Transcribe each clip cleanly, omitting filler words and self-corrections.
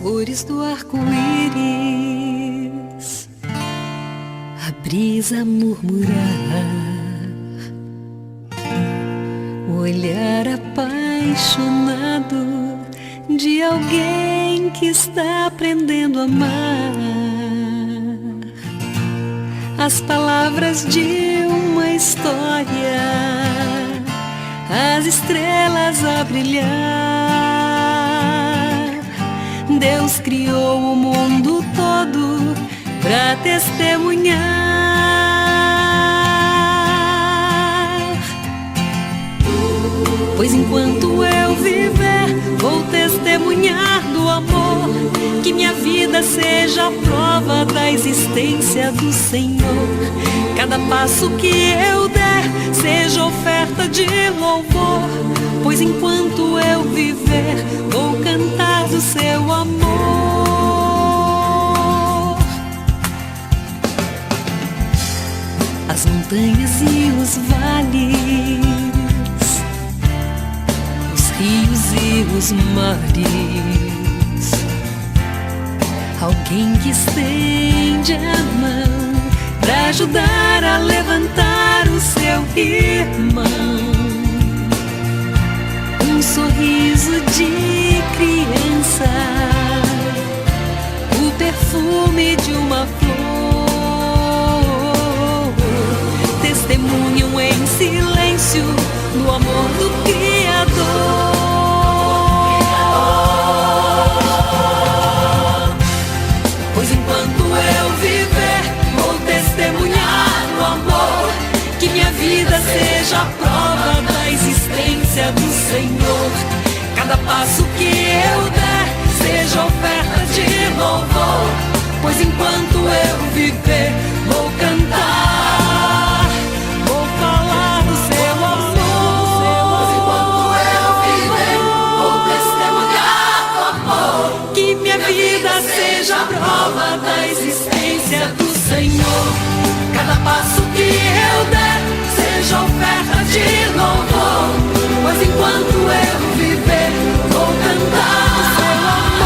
cores do arco-íris, a brisa murmurar, o olhar apaixonado de alguém que está aprendendo a amar, as palavras de uma história, as estrelas a brilhar. Deus criou o mundo todo pra testemunhar. Pois enquanto eu viver, vou testemunhar do amor, que minha vida seja a prova da existência do Senhor. Cada passo que eu der seja oferta de louvor, pois enquanto eu viver, vou cantar do seu amor. As montanhas e os vales, os rios e os mares, alguém que estende a mão pra ajudar a levantar o seu irmão. Um sorriso de criança, o perfume de uma flor, testemunham em silêncio do amor do Criador. Pois enquanto eu viver, vou testemunhar o amor, que minha vida seja a prova da existência do Senhor. Cada passo que eu der seja oferta de louvor, pois enquanto eu viver, vou cantar, vou falar do seu amor. Pois enquanto eu viver, vou testemunhar do amor, que minha vida seja a prova da existência do Senhor. Cada passo que eu der seja oferta de louvor, pois enquanto eu viver, vou cantar do seu amor.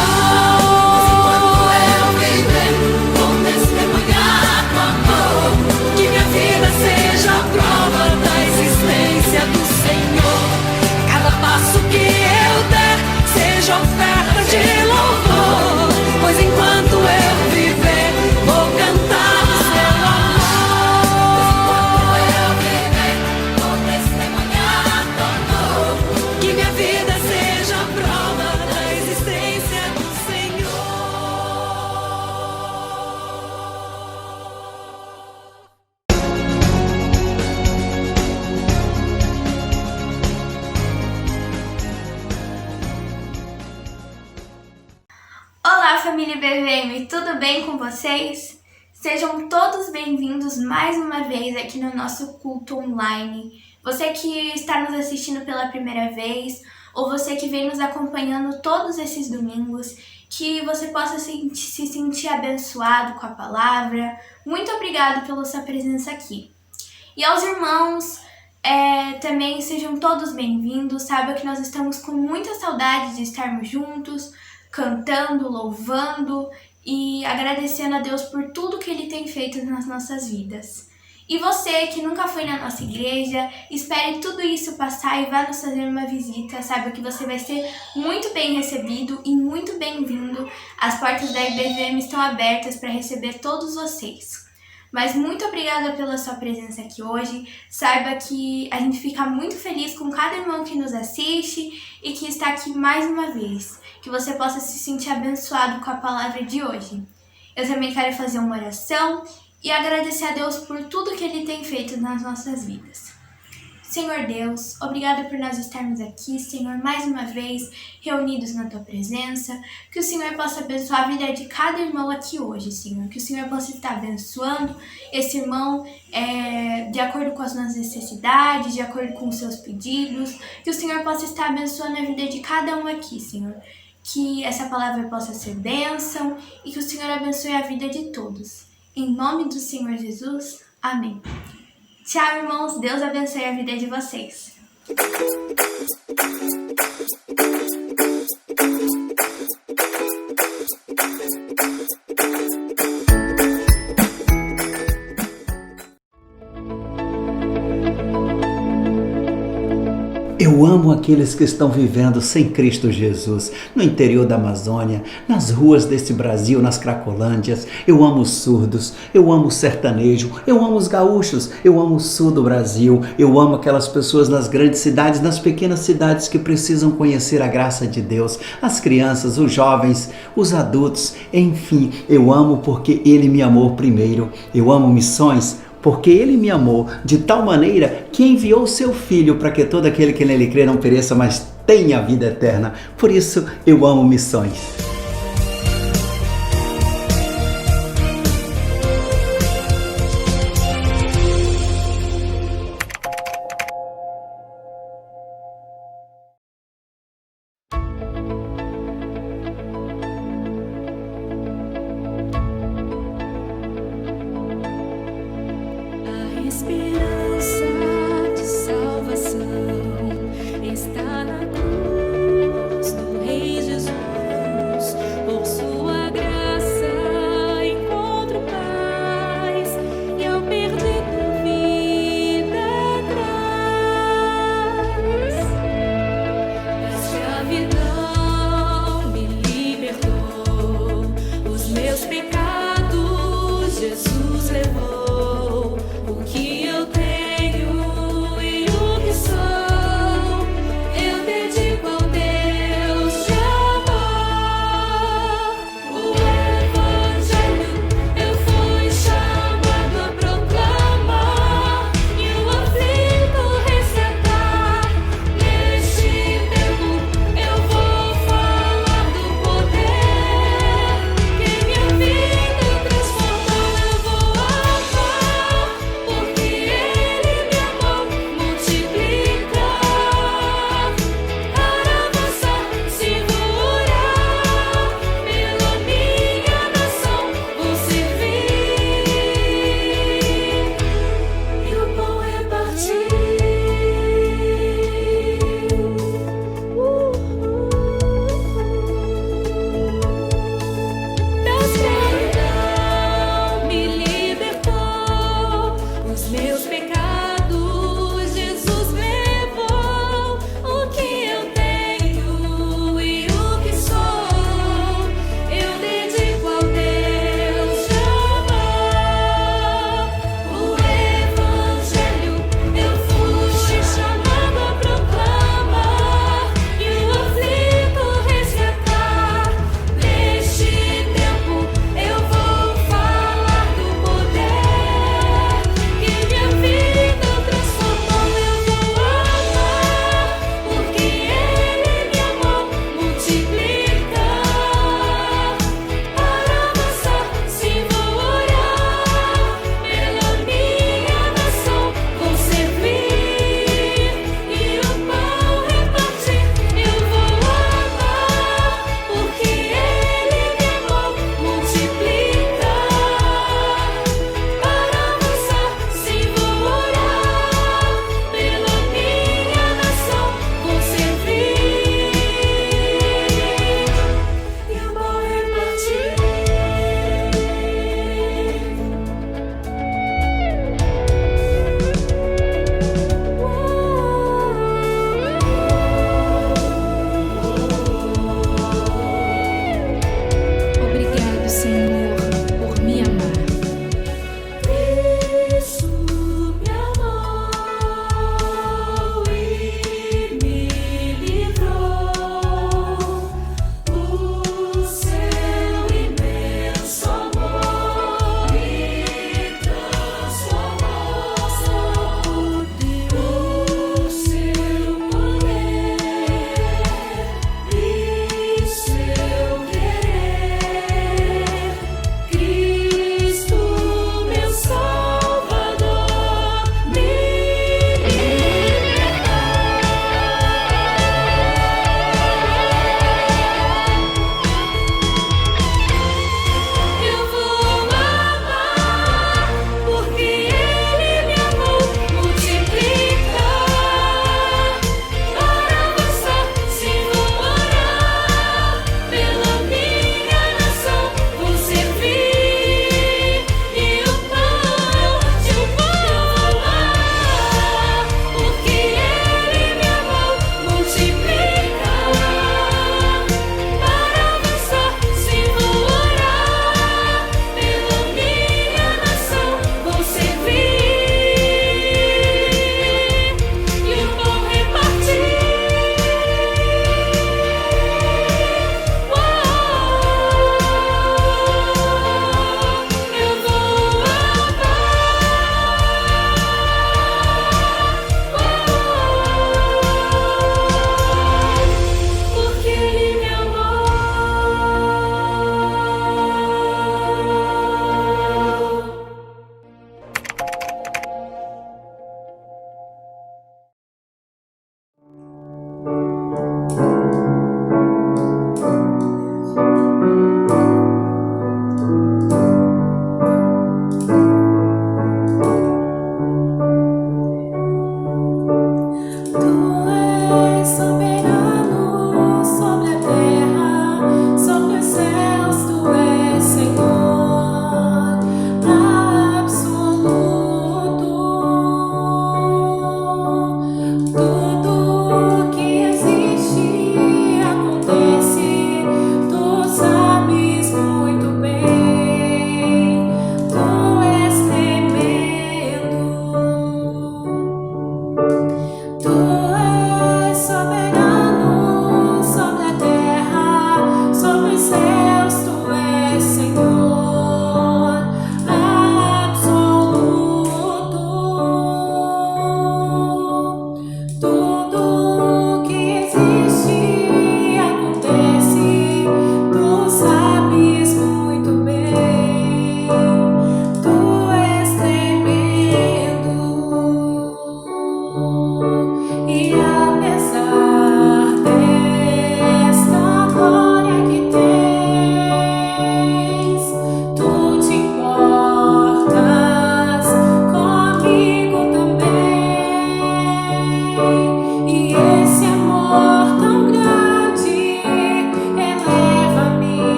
Pois enquanto eu viver, vou testemunhar do amor, que minha vida seja a prova da existência do Senhor. Cada passo que eu der seja oferta de louvor, pois enquanto eu viver, vou cantar do seu amor. Pois enquanto eu viver, vou testemunhar do amor, que minha vida seja a prova da existência do Senhor. Olá, família BVM, tudo bem com vocês? Sejam todos bem-vindos mais uma vez aqui no nosso culto online. Você que está nos assistindo pela primeira vez, ou você que vem nos acompanhando todos esses domingos, que você possa se sentir abençoado com a palavra. Muito obrigado pela sua presença aqui. E aos irmãos, também sejam todos bem-vindos. Saiba que nós estamos com muita saudade de estarmos juntos, cantando, louvando e agradecendo a Deus por tudo que Ele tem feito nas nossas vidas. E você que nunca foi na nossa igreja, espere tudo isso passar e vá nos fazer uma visita. Saiba que você vai ser muito bem recebido e muito bem-vindo. As portas da IBVM estão abertas para receber todos vocês. Mas muito obrigada pela sua presença aqui hoje. Saiba que a gente fica muito feliz com cada irmão que nos assiste e que está aqui mais uma vez. Que você possa se sentir abençoado com a palavra de hoje. Eu também quero fazer uma oração e agradecer a Deus por tudo que Ele tem feito nas nossas vidas. Senhor Deus, obrigada por nós estarmos aqui, Senhor, mais uma vez reunidos na Tua presença. Que o Senhor possa abençoar a vida de cada irmão aqui hoje, Senhor. Que o Senhor possa estar abençoando esse irmão de acordo com as nossas necessidades, de acordo com os seus pedidos. Que o Senhor possa estar abençoando a vida de cada um aqui, Senhor. Que essa palavra possa ser bênção e que o Senhor abençoe a vida de todos. Em nome do Senhor Jesus, amém. Tchau, irmãos. Deus abençoe a vida de vocês. Eu amo aqueles que estão vivendo sem Cristo Jesus, no interior da Amazônia, nas ruas desse Brasil, nas Cracolândias. Eu amo os surdos, eu amo o sertanejo, eu amo os gaúchos, eu amo o sul do Brasil, eu amo aquelas pessoas nas grandes cidades, nas pequenas cidades que precisam conhecer a graça de Deus, as crianças, os jovens, os adultos, enfim, eu amo porque Ele me amou primeiro. Eu amo missões porque Ele me amou de tal maneira que enviou o seu Filho para que todo aquele que nele crê não pereça, mas tenha a vida eterna. Por isso eu amo missões. A esperança de salvação está na cruz do Rei Jesus.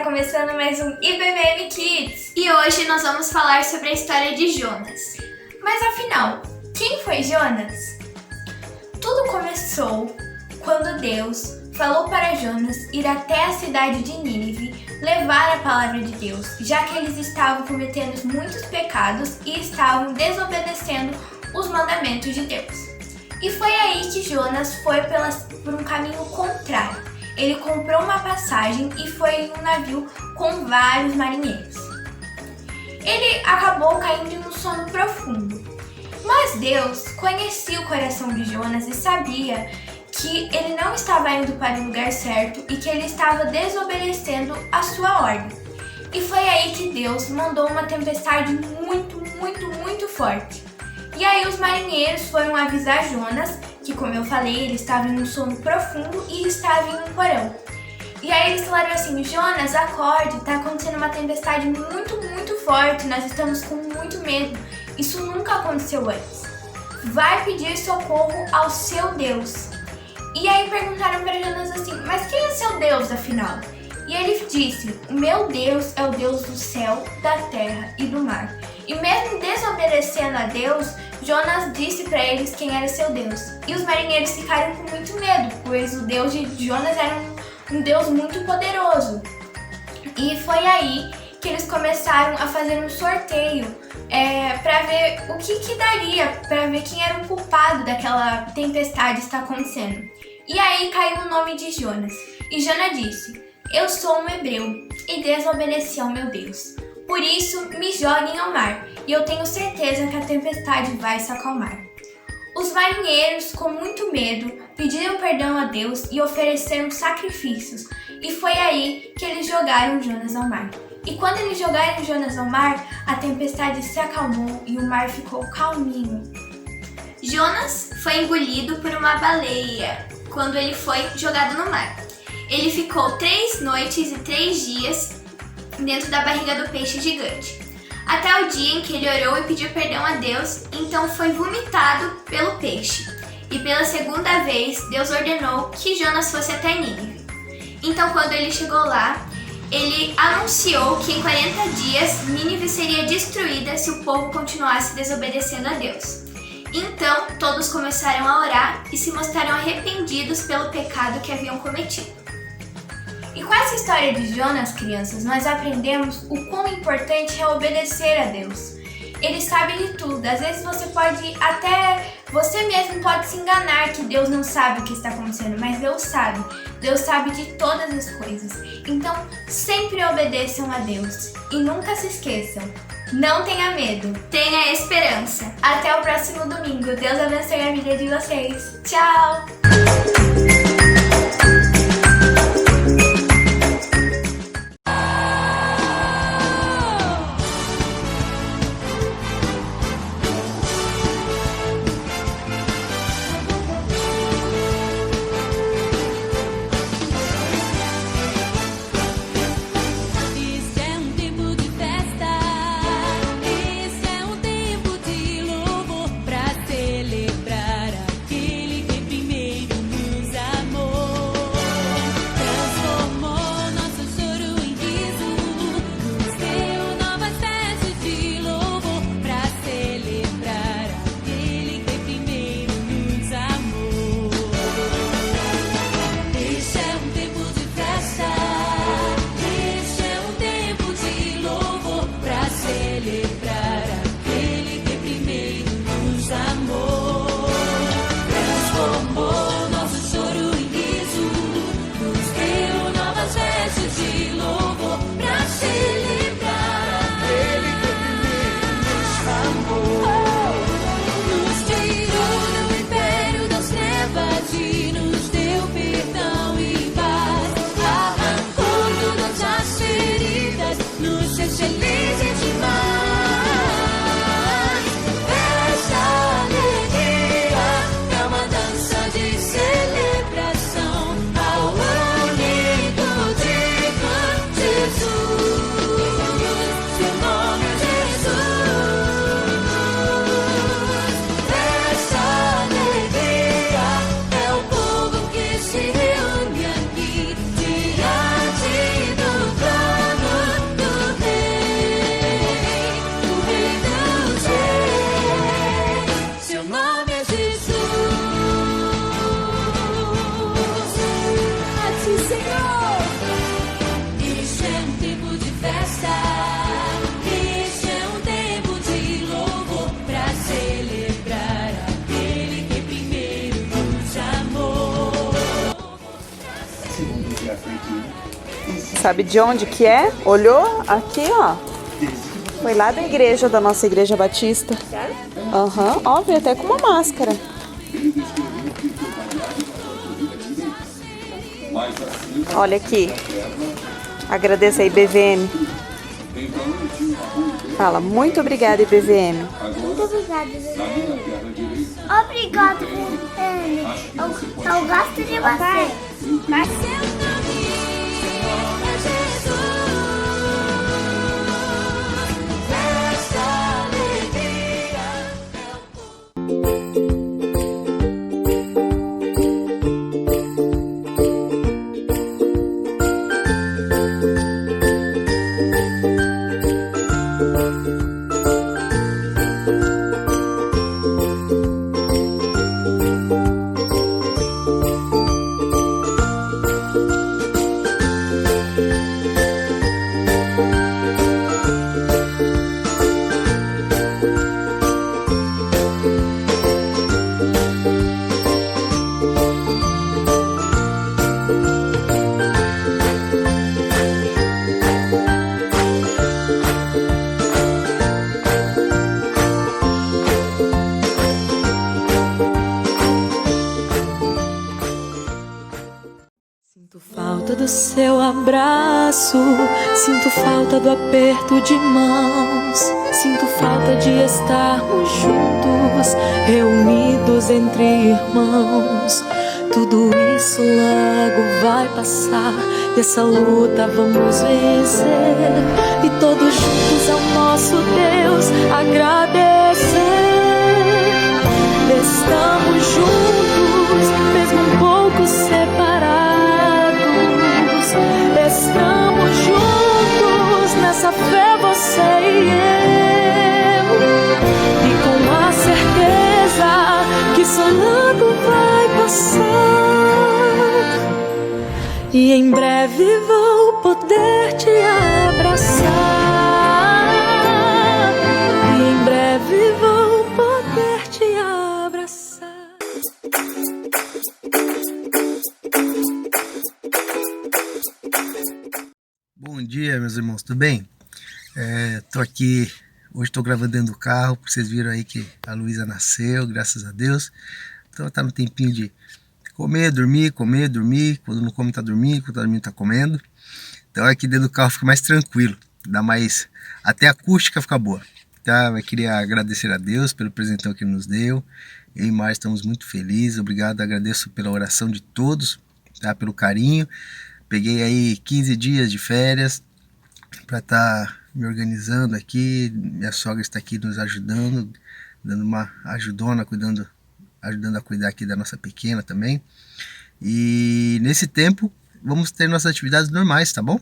começando mais um IBMM Kids e hoje nós vamos falar sobre a história de Jonas. Mas afinal, quem foi Jonas? Tudo começou quando Deus falou para Jonas ir até a cidade de Nínive levar a palavra de Deus, já que eles estavam cometendo muitos pecados e estavam desobedecendo os mandamentos de Deus. E foi aí que Jonas foi por um caminho contrário. Ele comprou uma passagem e foi em um navio com vários marinheiros. Ele acabou caindo em um sono profundo. Mas Deus conhecia o coração de Jonas e sabia que ele não estava indo para o lugar certo e que ele estava desobedecendo a sua ordem. E foi aí que Deus mandou uma tempestade muito forte. E aí os marinheiros foram avisar Jonas que, como eu falei, ele estava em um sono profundo e estava em um porão. E aí eles falaram assim: Jonas, acorde, está acontecendo uma tempestade muito forte, nós estamos com muito medo, isso nunca aconteceu antes. Vai pedir socorro ao seu Deus. E aí perguntaram para Jonas assim: mas quem é seu Deus afinal? E ele disse: o meu Deus é o Deus do céu, da terra e do mar. E mesmo desobedecendo a Deus, Jonas disse para eles quem era seu Deus. E os marinheiros ficaram com muito medo, pois o Deus de Jonas era um Deus muito poderoso. E foi aí que eles começaram a fazer um sorteio para ver o que daria, para ver quem era o culpado daquela tempestade que está acontecendo. E aí caiu o nome de Jonas. E Jonas disse: eu sou um hebreu e desobedeci ao meu Deus. Por isso, me joguem ao mar, e eu tenho certeza que a tempestade vai se acalmar. Os marinheiros, com muito medo, pediram perdão a Deus e ofereceram sacrifícios, e foi aí que eles jogaram Jonas ao mar. E quando eles jogaram Jonas ao mar, a tempestade se acalmou e o mar ficou calminho. Jonas foi engolido por uma baleia quando ele foi jogado no mar. Ele ficou 3 noites e 3 dias dentro da barriga do peixe gigante, até o dia em que ele orou e pediu perdão a Deus, então foi vomitado pelo peixe. E pela segunda vez, Deus ordenou que Jonas fosse até Nínive. Então, quando ele chegou lá, ele anunciou que em 40 dias Nínive seria destruída se o povo continuasse desobedecendo a Deus. Então, todos começaram a orar e se mostraram arrependidos pelo pecado que haviam cometido. E com essa história de Jonas, crianças, nós aprendemos o quão importante é obedecer a Deus. Ele sabe de tudo. Às vezes você mesmo pode se enganar que Deus não sabe o que está acontecendo, mas Deus sabe. Deus sabe de todas as coisas. Então, sempre obedeçam a Deus. E nunca se esqueçam, não tenha medo, tenha esperança. Até o próximo domingo. Deus abençoe a vida de vocês. Tchau! Feliz demais, essa Sabe de onde que é? Olhou? Aqui, ó. Foi lá da igreja, da nossa igreja batista. Aham, ó, veio até com uma máscara. Olha aqui. Agradeço aí, BVM. Fala, muito obrigada, IBVM. Muito obrigada, BVM. Obrigado, BVM. Eu gosto de você. Sinto falta do seu abraço, sinto falta do aperto de mãos, sinto falta de estarmos juntos, reunidos entre irmãos. Tudo isso logo vai passar e essa luta vamos vencer. E todos juntos ao nosso Deus agradecer. Estamos juntos, mesmo um pouco separados. Estamos juntos nessa fé, você e eu. E com a certeza que isso logo vai passar. E em breve vou poder te abraçar. E em breve vou poder te abraçar. Bom dia, meus irmãos, tudo bem? Tô aqui, hoje estou gravando dentro do carro, porque vocês viram aí que a Luísa nasceu, graças a Deus. Então tá no tempinho de comer, dormir, quando não come tá dormindo, quando tá dormindo tá comendo. Então aqui dentro do carro fica mais tranquilo, dá mais, até a acústica fica boa. Tá? Eu queria agradecer a Deus pelo presentão que Ele nos deu. Eu e Mar estamos muito felizes, obrigado, agradeço pela oração de todos, tá? Pelo carinho. Peguei aí 15 dias de férias para estar me organizando aqui. Minha sogra está aqui nos ajudando, dando uma ajudona, ajudando a cuidar aqui da nossa pequena também. E nesse tempo vamos ter nossas atividades normais, tá bom?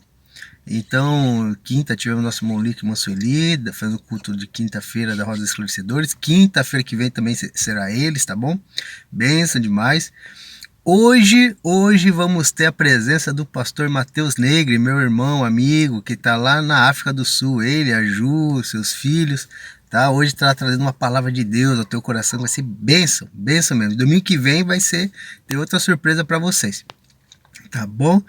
Então, quinta tivemos nosso Monique e Mansueli, fazendo o culto de quinta-feira da Rosa dos Esclarecedores. Quinta-feira que vem também será eles, tá bom? Bênção demais. Hoje vamos ter a presença do pastor Matheus Negre, meu irmão, amigo, que está lá na África do Sul. Ele, a Ju, seus filhos, tá? Hoje está trazendo uma palavra de Deus ao teu coração, vai ser bênção, bênção mesmo. Domingo que vem ter outra surpresa para vocês, tá bom?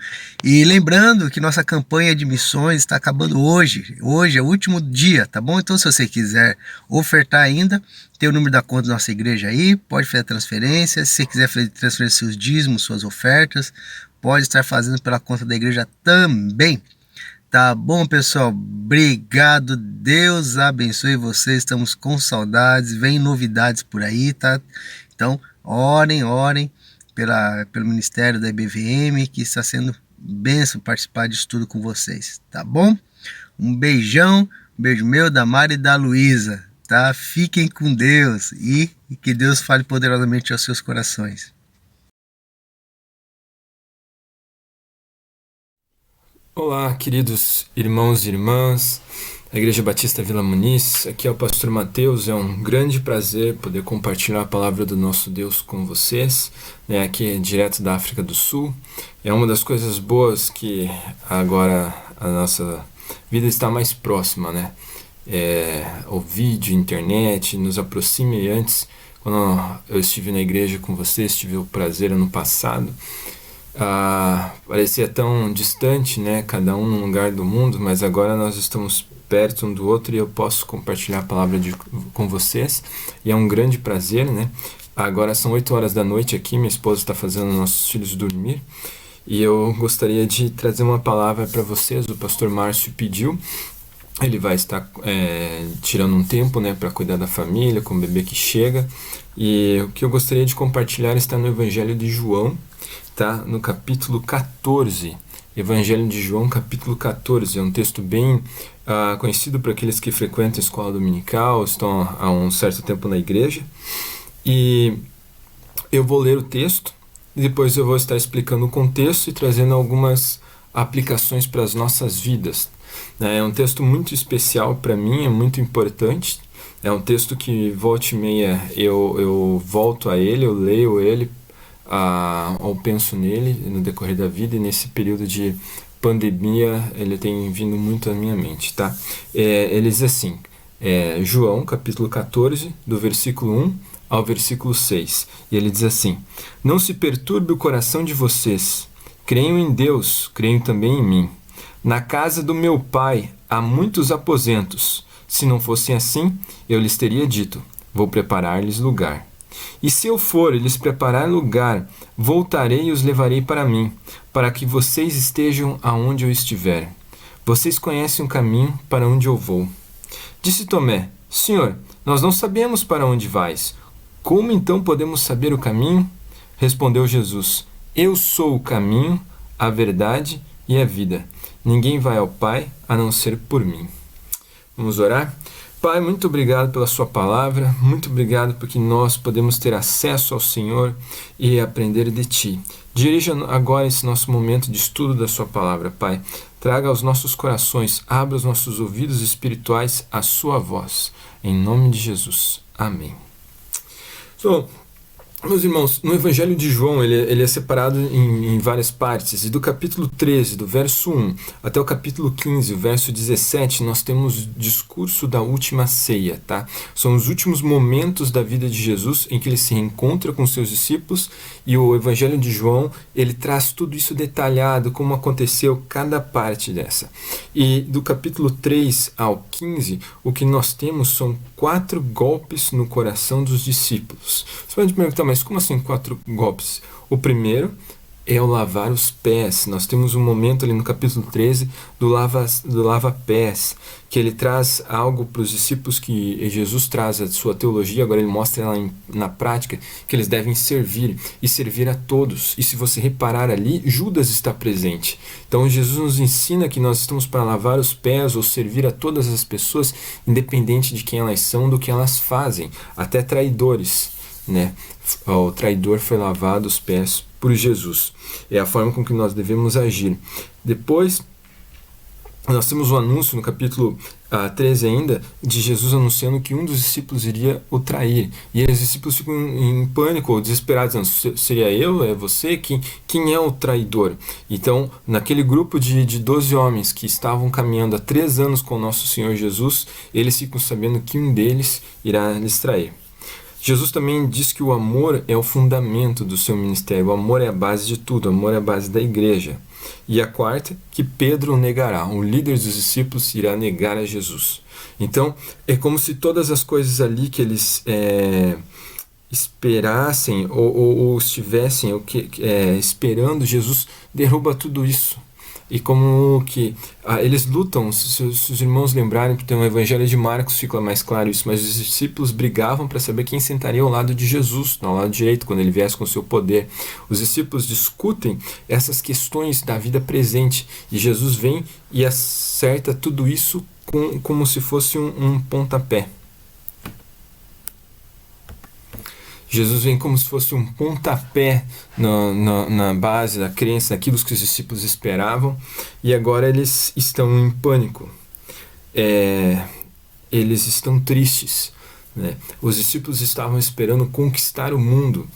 E lembrando que nossa campanha de missões está acabando hoje é o último dia, tá bom? Então se você quiser ofertar ainda, tem o número da conta da nossa igreja aí, pode fazer a transferência. Se você quiser fazer transferência seus dízimos, suas ofertas, pode estar fazendo pela conta da igreja também. Tá bom, pessoal? Obrigado, Deus abençoe vocês, estamos com saudades, vem novidades por aí, tá? Então, orem pelo ministério da IBVM, que está sendo bênção participar disso tudo com vocês, tá bom? Um beijão, um beijo meu, da Mari e da Luísa, tá? Fiquem com Deus e que Deus fale poderosamente aos seus corações. Olá, queridos irmãos e irmãs da Igreja Batista Vila Muniz, aqui é o pastor Matheus. É um grande prazer poder compartilhar a palavra do nosso Deus com vocês, né, aqui direto da África do Sul. É uma das coisas boas que agora a nossa vida está mais próxima, né? O vídeo, internet, nos aproxima. E antes, quando eu estive na igreja com vocês, tive o prazer ano passado parecia tão distante, né? Cada um num lugar do mundo, mas agora nós estamos perto um do outro e eu posso compartilhar a palavra com vocês. E é um grande prazer, né? Agora são 8 horas da noite aqui, minha esposa está fazendo nossos filhos dormir. E eu gostaria de trazer uma palavra para vocês. O pastor Márcio pediu. Ele vai estar tirando um tempo, né, para cuidar da família, com o bebê que chega. E o que eu gostaria de compartilhar está no Evangelho de João, tá? No capítulo 14. Evangelho de João, capítulo 14. É um texto bem conhecido para aqueles que frequentam a escola dominical, estão há um certo tempo na igreja. E eu vou ler o texto e depois eu vou estar explicando o contexto e trazendo algumas aplicações para as nossas vidas. É um texto muito especial para mim, é muito importante. É um texto que volta e meia eu volto a ele, eu leio ele, ou penso nele no decorrer da vida, e nesse período de pandemia ele tem vindo muito à minha mente, tá? Ele diz assim, João capítulo 14, do versículo 1 ao versículo 6, e ele diz assim: não se perturbe o coração de vocês, creiam em Deus, creiam também em mim. Na casa do meu pai há muitos aposentos. Se não fossem assim, eu lhes teria dito, vou preparar-lhes lugar. E se eu for e lhes preparar lugar, voltarei e os levarei para mim, para que vocês estejam aonde eu estiver. Vocês conhecem o caminho para onde eu vou. Disse Tomé: Senhor, nós não sabemos para onde vais. Como então podemos saber o caminho? Respondeu Jesus: eu sou o caminho, a verdade e a vida. Ninguém vai ao Pai a não ser por mim. Vamos orar? Pai, muito obrigado pela sua palavra, muito obrigado porque nós podemos ter acesso ao Senhor e aprender de Ti. Dirija agora esse nosso momento de estudo da sua palavra, Pai. Traga aos nossos corações, abra os nossos ouvidos espirituais à sua voz. Em nome de Jesus. Amém. Meus irmãos, no Evangelho de João ele é separado em várias partes, e do capítulo 13, do verso 1 até o capítulo 15, o verso 17, nós temos o discurso da última ceia, tá? São os últimos momentos da vida de Jesus em que ele se reencontra com seus discípulos, e o Evangelho de João, ele traz tudo isso detalhado, como aconteceu cada parte dessa. E do capítulo 3 ao 15, o que nós temos são 4 golpes no coração dos discípulos. Você pode me perguntar, mas como assim 4 golpes? O primeiro é o lavar os pés. Nós temos um momento ali no capítulo 13 do lava-pés, que ele traz algo para os discípulos que Jesus traz a sua teologia, agora ele mostra ela na prática, que eles devem servir, e servir a todos. E se você reparar ali, Judas está presente. Então Jesus nos ensina que nós estamos para lavar os pés ou servir a todas as pessoas, independente de quem elas são, do que elas fazem, até traidores, né? O traidor foi lavado os pés por Jesus. É a forma com que nós devemos agir. Depois, nós temos o anúncio no capítulo 13 ainda, de Jesus anunciando que um dos discípulos iria o trair. E os discípulos ficam em pânico ou desesperados, dizendo, seria eu? É você? Quem é o traidor? Então, naquele grupo de 12 homens que estavam caminhando há 3 anos com o nosso Senhor Jesus, eles ficam sabendo que um deles irá lhes trair. Jesus também diz que o amor é o fundamento do seu ministério, o amor é a base de tudo, o amor é a base da igreja. E a quarta, que Pedro o negará, o líder dos discípulos irá negar a Jesus. Então, é como se todas as coisas ali que eles esperassem ou estivessem esperando, Jesus derruba tudo isso. E como que eles lutam, se os irmãos lembrarem, porque no Evangelho de Marcos fica mais claro isso, mas os discípulos brigavam para saber quem sentaria ao lado de Jesus, ao lado direito, quando ele viesse com o seu poder. Os discípulos discutem essas questões da vida presente, e Jesus vem e acerta tudo isso como se fosse um pontapé. Jesus vem como se fosse um pontapé na base da crença, naquilo que os discípulos esperavam, e agora eles estão em pânico. Eles estão tristes, né? Os discípulos estavam esperando conquistar o mundo,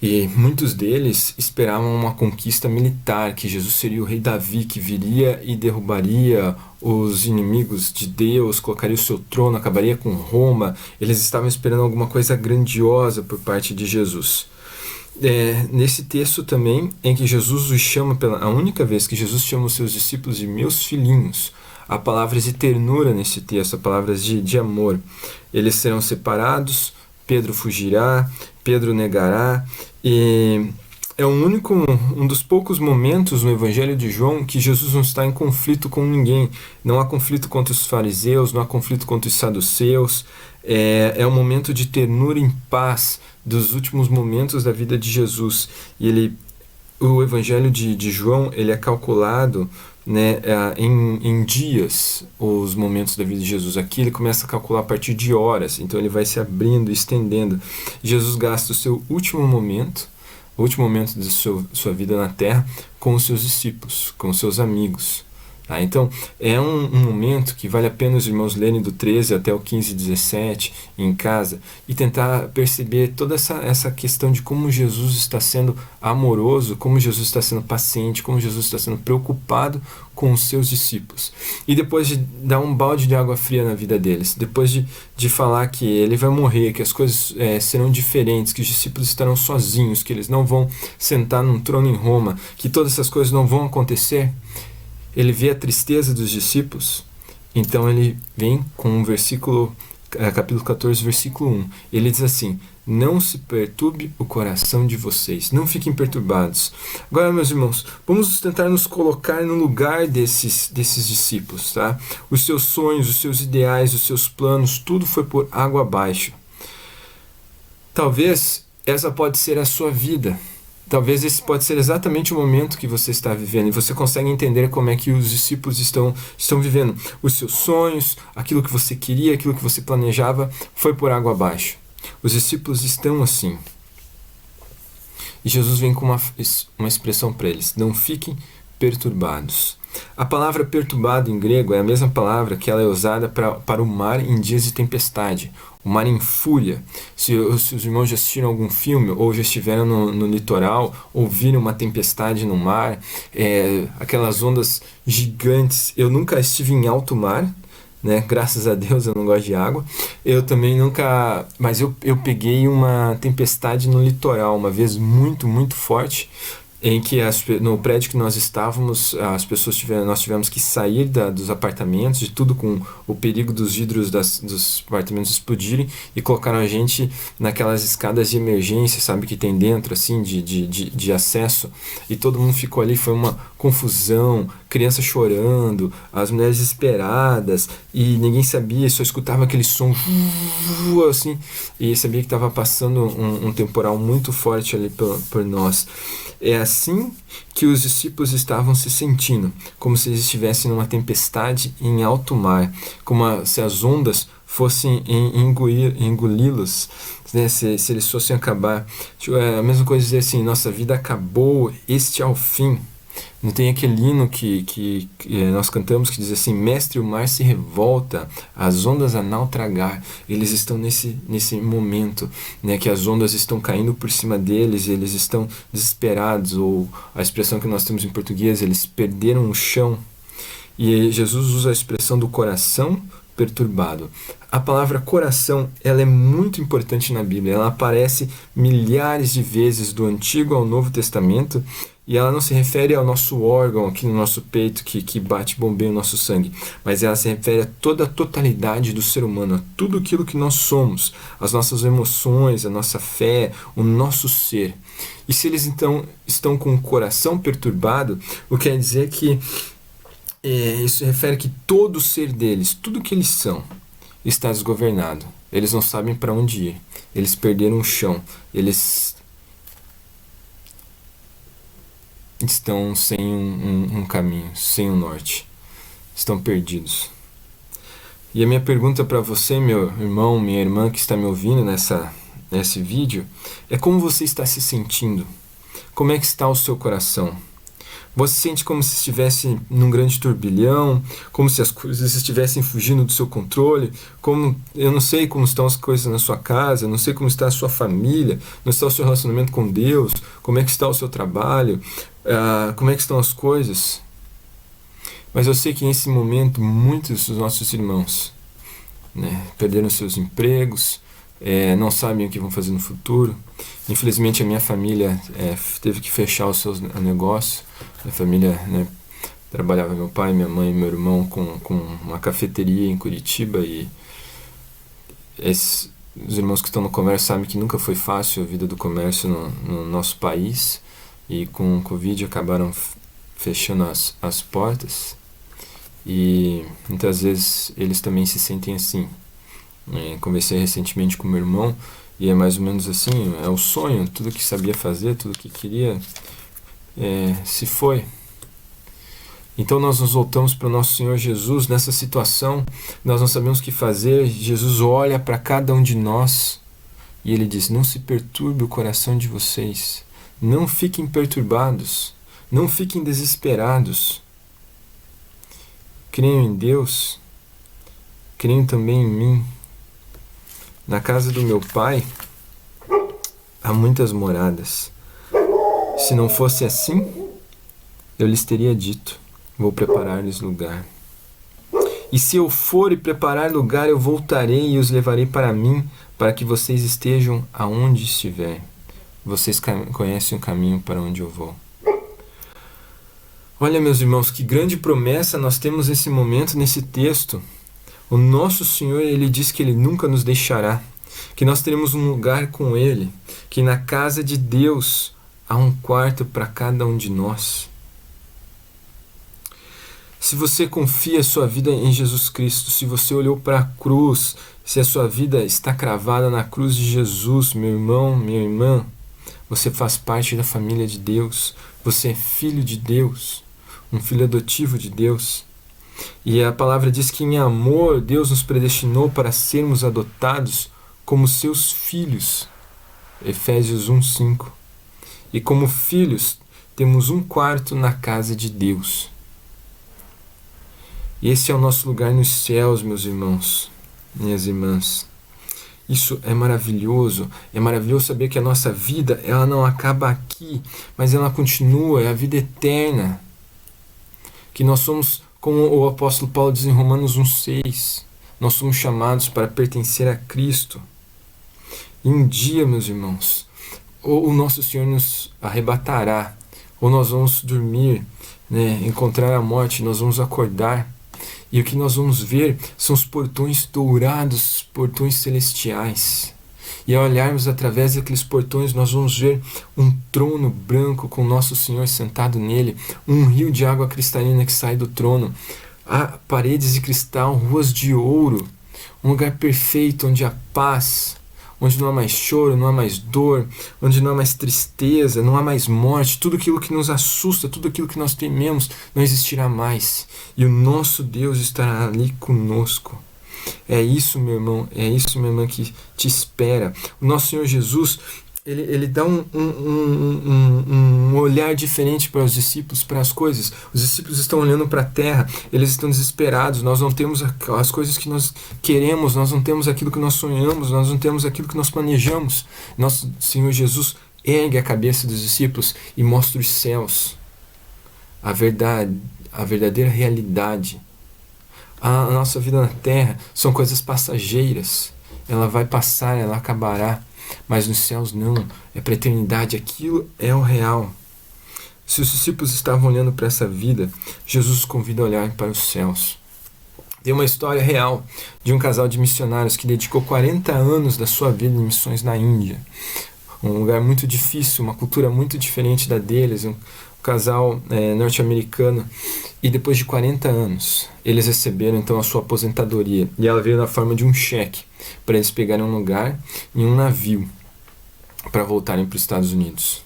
e muitos deles esperavam uma conquista militar, que Jesus seria o rei Davi, que viria e derrubaria os inimigos de Deus, colocaria o seu trono, acabaria com Roma. Eles estavam esperando alguma coisa grandiosa por parte de Jesus. nesse texto também, em que Jesus os chama, a única vez que Jesus chama os seus discípulos de meus filhinhos, há palavras de ternura nesse texto, há palavras de amor. Eles serão separados, Pedro fugirá, Pedro negará, e é um dos poucos momentos no Evangelho de João que Jesus não está em conflito com ninguém. Não há conflito contra os fariseus, não há conflito contra os saduceus. É um momento de ternura em paz dos últimos momentos da vida de Jesus. E o Evangelho de João, ele é calculado, né, em dias, os momentos da vida de Jesus. Aqui ele começa a calcular a partir de horas, então ele vai se abrindo, estendendo. Jesus gasta o seu último momento da sua vida na terra com os seus discípulos, com os seus amigos. Tá? Então, é um momento que vale a pena os irmãos lerem do 13 até o 15, 17 em casa e tentar perceber toda essa questão de como Jesus está sendo amoroso, como Jesus está sendo paciente, como Jesus está sendo preocupado com os seus discípulos. E depois de dar um balde de água fria na vida deles, depois de falar que ele vai morrer, que as coisas serão diferentes, que os discípulos estarão sozinhos, que eles não vão sentar num trono em Roma, que todas essas coisas não vão acontecer, ele vê a tristeza dos discípulos, então ele vem com capítulo 14, versículo 1. Ele diz assim: não se perturbe o coração de vocês, não fiquem perturbados. Agora, meus irmãos, vamos tentar nos colocar no lugar desses discípulos, tá? Os seus sonhos, os seus ideais, os seus planos, tudo foi por água abaixo. Talvez essa pode ser a sua vida. Talvez esse pode ser exatamente o momento que você está vivendo e você consegue entender como é que os discípulos estão vivendo. Os seus sonhos, aquilo que você queria, aquilo que você planejava, foi por água abaixo. Os discípulos estão assim. E Jesus vem com uma expressão para eles: não fiquem perturbados. A palavra perturbado em grego é a mesma palavra que ela é usada para o mar em dias de tempestade, o mar em fúria. Se os irmãos já assistiram algum filme ou já estiveram no litoral, ou viram uma tempestade no mar, aquelas ondas gigantes. Eu nunca estive em alto mar, né? Graças a Deus eu não gosto de água. Eu também nunca... Mas eu peguei uma tempestade no litoral, uma vez muito, muito forte, em que no prédio que nós estávamos, nós tivemos que sair dos apartamentos, de tudo com o perigo dos vidros dos apartamentos explodirem, e colocaram a gente naquelas escadas de emergência, sabe, que tem dentro, assim, de acesso, e todo mundo ficou ali. Foi uma confusão, criança chorando, as mulheres desesperadas, e ninguém sabia, só escutava aquele som assim, e sabia que estava passando um temporal muito forte ali por nós. É assim que os discípulos estavam se sentindo, como se eles estivessem numa tempestade em alto mar, como se as ondas fossem engoli-los, né? Se eles fossem acabar. A mesma coisa dizer assim: nossa vida acabou, este é o fim. Não tem aquele hino que nós cantamos que diz assim: mestre, o mar se revolta, as ondas a naufragar. Eles estão nesse momento, né, que as ondas estão caindo por cima deles, e eles estão desesperados, ou a expressão que nós temos em português, eles perderam o chão. E Jesus usa a expressão do coração perturbado. A palavra coração, ela é muito importante na Bíblia. Ela aparece milhares de vezes do Antigo ao Novo Testamento, e ela não se refere ao nosso órgão aqui no nosso peito que bate e bombeia o nosso sangue, mas ela se refere a toda a totalidade do ser humano, a tudo aquilo que nós somos, as nossas emoções, a nossa fé, o nosso ser. E se eles então estão com o coração perturbado, o que quer dizer que isso refere que todo o ser deles, tudo que eles são, está desgovernado. Eles não sabem para onde ir, eles perderam o chão, eles estão sem um caminho, sem um norte, estão perdidos. E a minha pergunta para você, meu irmão, minha irmã que está me ouvindo nesse vídeo, é: como você está se sentindo? Como é que está o seu coração? Você sente como se estivesse num grande turbilhão, como se as coisas estivessem fugindo do seu controle, eu não sei como estão as coisas na sua casa, eu não sei como está a sua família, não está o seu relacionamento com Deus, como é que está o seu trabalho, como é que estão as coisas. Mas eu sei que nesse momento muitos dos nossos irmãos, né, perderam seus empregos, não sabem o que vão fazer no futuro. Infelizmente a minha família teve que fechar os seus negócios. Minha família, né, trabalhava meu pai, minha mãe e meu irmão com uma cafeteria em Curitiba, e os irmãos que estão no comércio sabem que nunca foi fácil a vida do comércio no nosso país, e com o Covid acabaram fechando as portas, e muitas vezes eles também se sentem assim. Conversei recentemente com meu irmão, e é mais ou menos assim, é o sonho, tudo que sabia fazer, tudo que queria se foi. Então nós nos voltamos para o nosso Senhor Jesus nessa situação, nós não sabemos o que fazer. Jesus olha para cada um de nós e Ele diz: não se perturbe o coração de vocês, não fiquem perturbados, não fiquem desesperados. Creiam em Deus, creiam também em mim. Na casa do meu Pai há muitas moradas. Se não fosse assim, eu lhes teria dito: vou preparar-lhes lugar. E se eu for e preparar lugar, eu voltarei e os levarei para mim, para que vocês estejam aonde estiver. Vocês conhecem o caminho para onde eu vou. Olha, meus irmãos, que grande promessa nós temos nesse momento, nesse texto. O nosso Senhor, Ele diz que Ele nunca nos deixará, que nós teremos um lugar com Ele, que na casa de Deus há um quarto para cada um de nós. Se você confia a sua vida em Jesus Cristo, se você olhou para a cruz, se a sua vida está cravada na cruz de Jesus, meu irmão, minha irmã, você faz parte da família de Deus, você é filho de Deus, um filho adotivo de Deus. E a palavra diz que em amor Deus nos predestinou para sermos adotados como seus filhos. Efésios 1:5. E como filhos temos um quarto na casa de Deus. E esse é o nosso lugar nos céus, meus irmãos, minhas irmãs. Isso é maravilhoso saber que a nossa vida, ela não acaba aqui, mas ela continua, é a vida eterna. Que nós somos, como o apóstolo Paulo diz em Romanos 1:6, nós somos chamados para pertencer a Cristo. E um dia, meus irmãos, ou o nosso Senhor nos arrebatará, ou nós vamos dormir, encontrar a morte, nós vamos acordar. E o que nós vamos ver são os portões dourados, portões celestiais. E ao olharmos através daqueles portões, nós vamos ver um trono branco com nosso Senhor sentado nele, um rio de água cristalina que sai do trono, há paredes de cristal, ruas de ouro, um lugar perfeito onde há paz, onde não há mais choro, não há mais dor, onde não há mais tristeza, não há mais morte, tudo aquilo que nos assusta, tudo aquilo que nós tememos, não existirá mais. E o nosso Deus estará ali conosco. É isso, meu irmão, é isso, minha irmã, que te espera. O nosso Senhor Jesus, ele dá um olhar diferente para os discípulos, para as coisas. Os discípulos estão olhando para a terra, eles estão desesperados, nós não temos as coisas que nós queremos, nós não temos aquilo que nós sonhamos, nós não temos aquilo que nós planejamos. Nosso Senhor Jesus ergue a cabeça dos discípulos e mostra os céus, a verdade, a verdadeira realidade. A nossa vida na terra são coisas passageiras, ela vai passar, ela acabará. Mas nos céus não, é para a eternidade, aquilo é o real. Se os discípulos estavam olhando para essa vida, Jesus os convida a olhar para os céus. Tem uma história real de um casal de missionários que dedicou 40 anos da sua vida em missões na Índia. Um lugar muito difícil, uma cultura muito diferente da deles, um casal norte-americano. E depois de 40 anos, eles receberam então a sua aposentadoria. E ela veio na forma de um cheque, para eles pegarem um lugar em um navio, para voltarem para os Estados Unidos.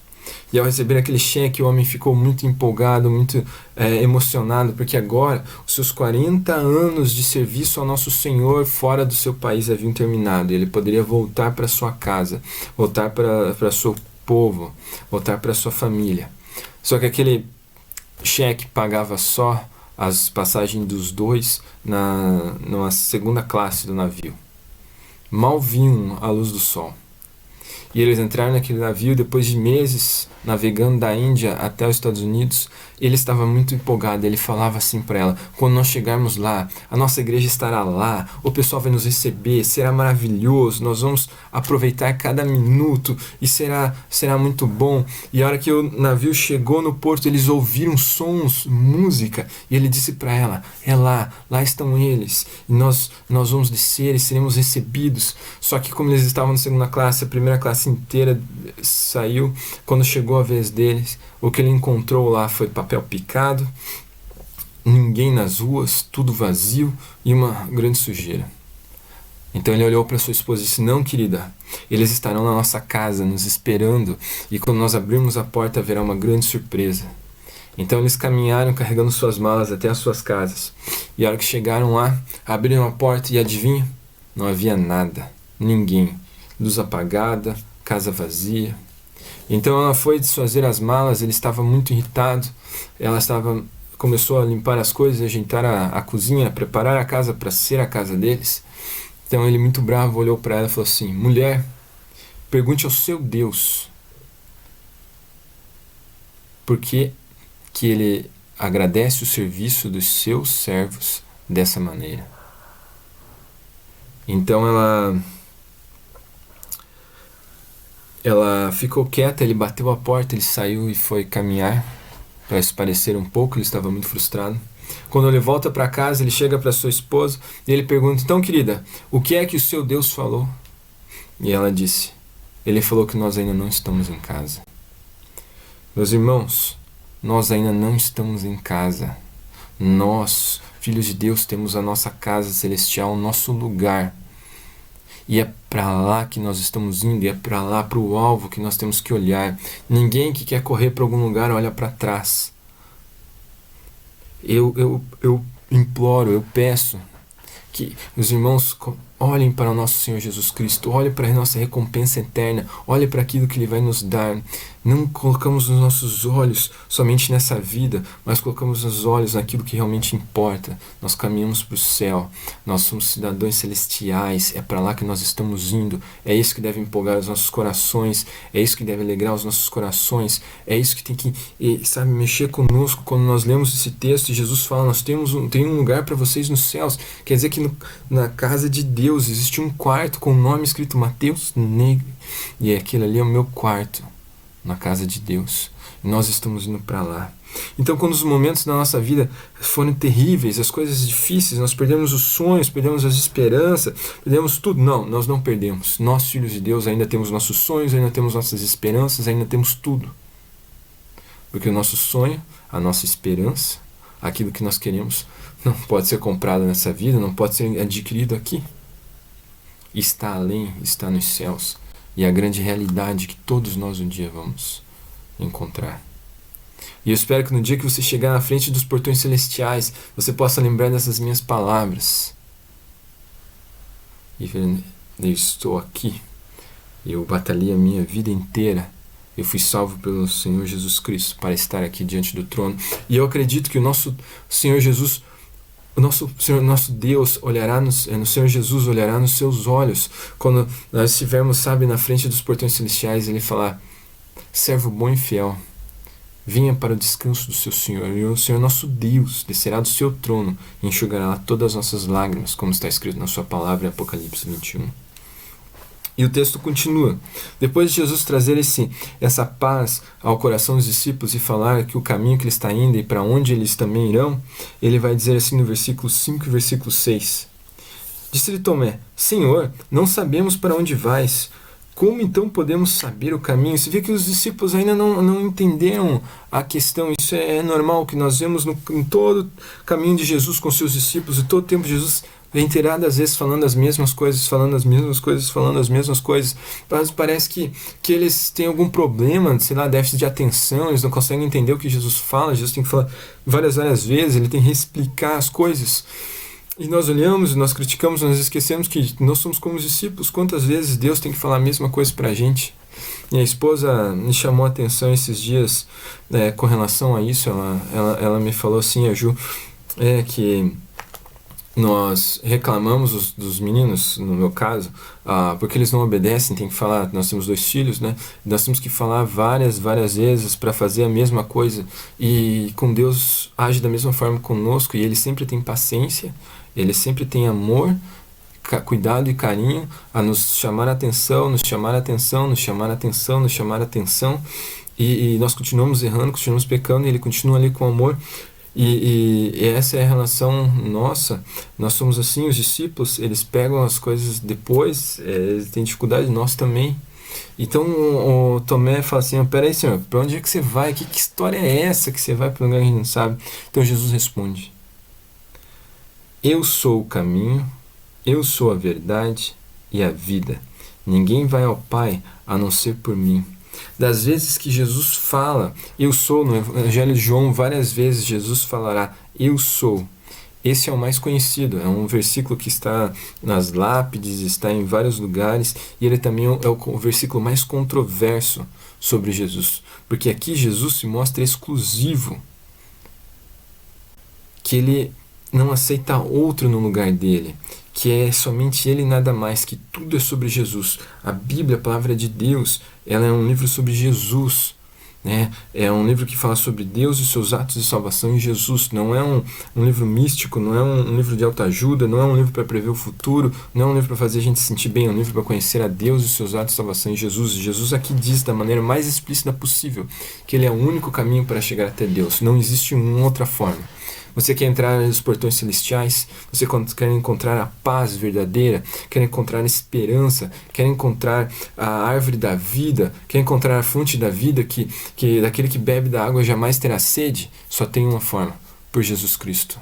E ao receber aquele cheque, o homem ficou muito empolgado, muito emocionado, porque agora os seus 40 anos de serviço ao nosso Senhor fora do seu país haviam terminado. E ele poderia voltar para sua casa, voltar para seu povo, voltar para sua família. Só que aquele cheque pagava só as passagens dos dois numa segunda classe do navio. Mal viam a luz do sol. E eles entraram naquele navio, depois de meses navegando da Índia até os Estados Unidos. Ele estava muito empolgado, ele falava assim para ela: quando nós chegarmos lá, a nossa igreja estará lá, o pessoal vai nos receber, será maravilhoso, nós vamos aproveitar cada minuto e será muito bom. E a hora que o navio chegou no porto, eles ouviram sons, música, e ele disse para ela: é lá estão eles, e nós vamos descer e seremos recebidos. Só que como eles estavam na segunda classe, a primeira classe inteira saiu. Quando chegou a vez deles, o que ele encontrou lá foi papel picado, ninguém nas ruas, tudo vazio e uma grande sujeira. Então ele olhou para sua esposa e disse: não, querida, eles estarão na nossa casa nos esperando, e quando nós abrirmos a porta haverá uma grande surpresa. Então eles caminharam carregando suas malas até as suas casas, e a hora que chegaram lá, abriram a porta e adivinha? Não havia nada, ninguém, luz apagada, casa vazia. Então ela foi desfazer as malas, ele estava muito irritado, começou a limpar as coisas, ajeitar a cozinha, preparar a casa para ser a casa deles. Então ele, muito bravo, olhou para ela e falou assim: mulher, pergunte ao seu Deus por que ele agradece o serviço dos seus servos dessa maneira. Então ela ficou quieta, ele bateu a porta, ele saiu e foi caminhar para espairecer um pouco, ele estava muito frustrado. Quando ele volta para casa, ele chega para sua esposa e ele pergunta: então, querida, o que é que o seu Deus falou? E ela disse: ele falou que nós ainda não estamos em casa. Meus irmãos, nós ainda não estamos em casa. Nós, filhos de Deus, temos a nossa casa celestial, o nosso lugar. E é para lá que nós estamos indo, e é para lá, para o alvo que nós temos que olhar. Ninguém que quer correr para algum lugar olha para trás. Eu imploro, eu peço que os irmãos olhem para o nosso Senhor Jesus Cristo, olhem para a nossa recompensa eterna, olhem para aquilo que Ele vai nos dar. Não colocamos os nossos olhos somente nessa vida, mas colocamos os olhos naquilo que realmente importa. Nós caminhamos para o céu, nós somos cidadãos celestiais, é para lá que nós estamos indo, é isso que deve empolgar os nossos corações, é isso que deve alegrar os nossos corações, é isso que tem que, mexer conosco. Quando nós lemos esse texto e Jesus fala: nós tem um lugar para vocês nos céus, quer dizer que na casa de Deus existe um quarto com o nome escrito Mateus Negro, e aquele ali é o meu quarto na casa de Deus, e nós estamos indo para lá. Então, quando os momentos da nossa vida forem terríveis, as coisas difíceis, nós perdemos os sonhos, perdemos as esperanças, perdemos tudo. Não, nós não perdemos. Nós, filhos de Deus, ainda temos nossos sonhos, ainda temos nossas esperanças, ainda temos tudo. Porque o nosso sonho, a nossa esperança, aquilo que nós queremos, não pode ser comprado nessa vida, não pode ser adquirido aqui. Está além, está nos céus. E a grande realidade que todos nós um dia vamos encontrar. E eu espero que no dia que você chegar na frente dos portões celestiais, você possa lembrar dessas minhas palavras. E eu estou aqui. Eu batalhei a minha vida inteira. Eu fui salvo pelo Senhor Jesus Cristo para estar aqui diante do trono. E eu acredito que o nosso Senhor Jesus, nosso Deus olhará no Senhor Jesus olhará nos seus olhos quando nós estivermos, na frente dos portões celestiais. Ele falar: servo bom e fiel, venha para o descanso do seu Senhor. E o Senhor nosso Deus descerá do seu trono e enxugará todas as nossas lágrimas, como está escrito na sua palavra em Apocalipse 21. E o texto continua. Depois de Jesus trazer essa paz ao coração dos discípulos e falar que o caminho que ele está indo e para onde eles também irão, ele vai dizer assim no versículo 5 e versículo 6. Disse-lhe Tomé: Senhor, não sabemos para onde vais. Como então podemos saber o caminho? Você vê que os discípulos ainda não entenderam a questão. Isso é normal, que nós vemos em todo o caminho de Jesus com seus discípulos, e todo o tempo Jesus reiteradas vezes falando as mesmas coisas, mas parece que eles têm algum problema, déficit de atenção, eles não conseguem entender o que Jesus fala. Jesus tem que falar várias vezes, ele tem que reexplicar as coisas. E nós olhamos, nós criticamos, nós esquecemos que nós somos como os discípulos. Quantas vezes Deus tem que falar a mesma coisa pra gente? Minha esposa me chamou a atenção esses dias com relação a isso. Ela me falou assim: a Ju, que nós reclamamos dos meninos, no meu caso, porque eles não obedecem, tem que falar, nós temos 2 filhos, né? Nós temos que falar várias vezes para fazer a mesma coisa, e com Deus age da mesma forma conosco, e Ele sempre tem paciência, Ele sempre tem amor, cuidado e carinho a nos chamar a atenção, nos chamar a atenção, nos chamar a atenção, nos chamar a atenção, e nós continuamos errando, continuamos pecando, e Ele continua ali com amor. E essa é a relação nossa. Nós somos assim, os discípulos, eles pegam as coisas depois, eles têm dificuldade, nós também. Então o Tomé fala assim, peraí, Senhor, para onde é que você vai? Que história é essa que você vai para um lugar que a gente não sabe? Então Jesus responde, eu sou o caminho, eu sou a verdade e a vida. Ninguém vai ao Pai a não ser por mim. Das vezes que Jesus fala, eu sou, no Evangelho de João, várias vezes Jesus falará, eu sou. Esse é o mais conhecido, é um versículo que está nas lápides, está em vários lugares, e ele também é o versículo mais controverso sobre Jesus, porque aqui Jesus se mostra exclusivo, que ele não aceita outro no lugar dele, que é somente ele e nada mais, que tudo é sobre Jesus. A Bíblia, a palavra de Deus, ela é um livro sobre Jesus, né? É um livro que fala sobre Deus e seus atos de salvação em Jesus. Não é um livro místico, não é um livro de autoajuda, não é um livro para prever o futuro, não é um livro para fazer a gente se sentir bem, é um livro para conhecer a Deus e seus atos de salvação em Jesus. E Jesus aqui diz da maneira mais explícita possível que ele é o único caminho para chegar até Deus. Não existe uma outra forma. Você quer entrar nos portões celestiais? Você quer encontrar a paz verdadeira? Quer encontrar a esperança? Quer encontrar a árvore da vida? Quer encontrar a fonte da vida que daquele que bebe da água jamais terá sede? Só tem uma forma, por Jesus Cristo.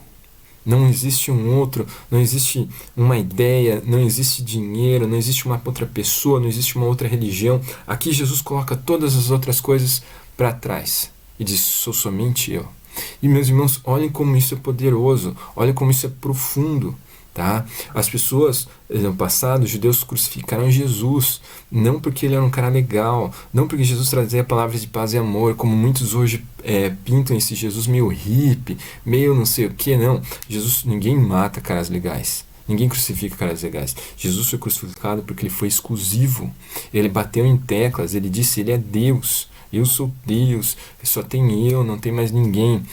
Não existe um outro, não existe uma ideia, não existe dinheiro, não existe uma outra pessoa, não existe uma outra religião. Aqui Jesus coloca todas as outras coisas para trás e diz, sou somente eu. E meus irmãos, olhem como isso é poderoso, olhem como isso é profundo, tá? As pessoas, no passado, os judeus crucificaram Jesus, não porque ele era um cara legal, não porque Jesus trazia palavras de paz e amor, como muitos hoje pintam esse Jesus meio hippie, meio não sei o que, não. Jesus, ninguém mata caras legais. Ninguém crucifica caras legais. Jesus foi crucificado porque ele foi exclusivo. Ele bateu em teclas, ele disse, ele é Deus. Eu sou Deus, só tem eu, não tem mais ninguém.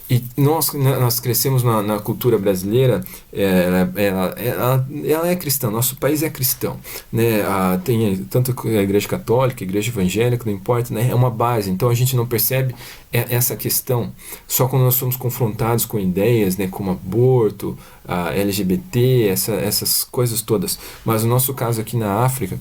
E nós crescemos na cultura brasileira, ela é cristã, nosso país é cristão, né? Tem tanto a igreja católica, a igreja evangélica, não importa, né? É uma base, então a gente não percebe essa questão só quando nós somos confrontados com ideias, né? Como aborto, LGBT, essas coisas todas. Mas no nosso caso aqui na África,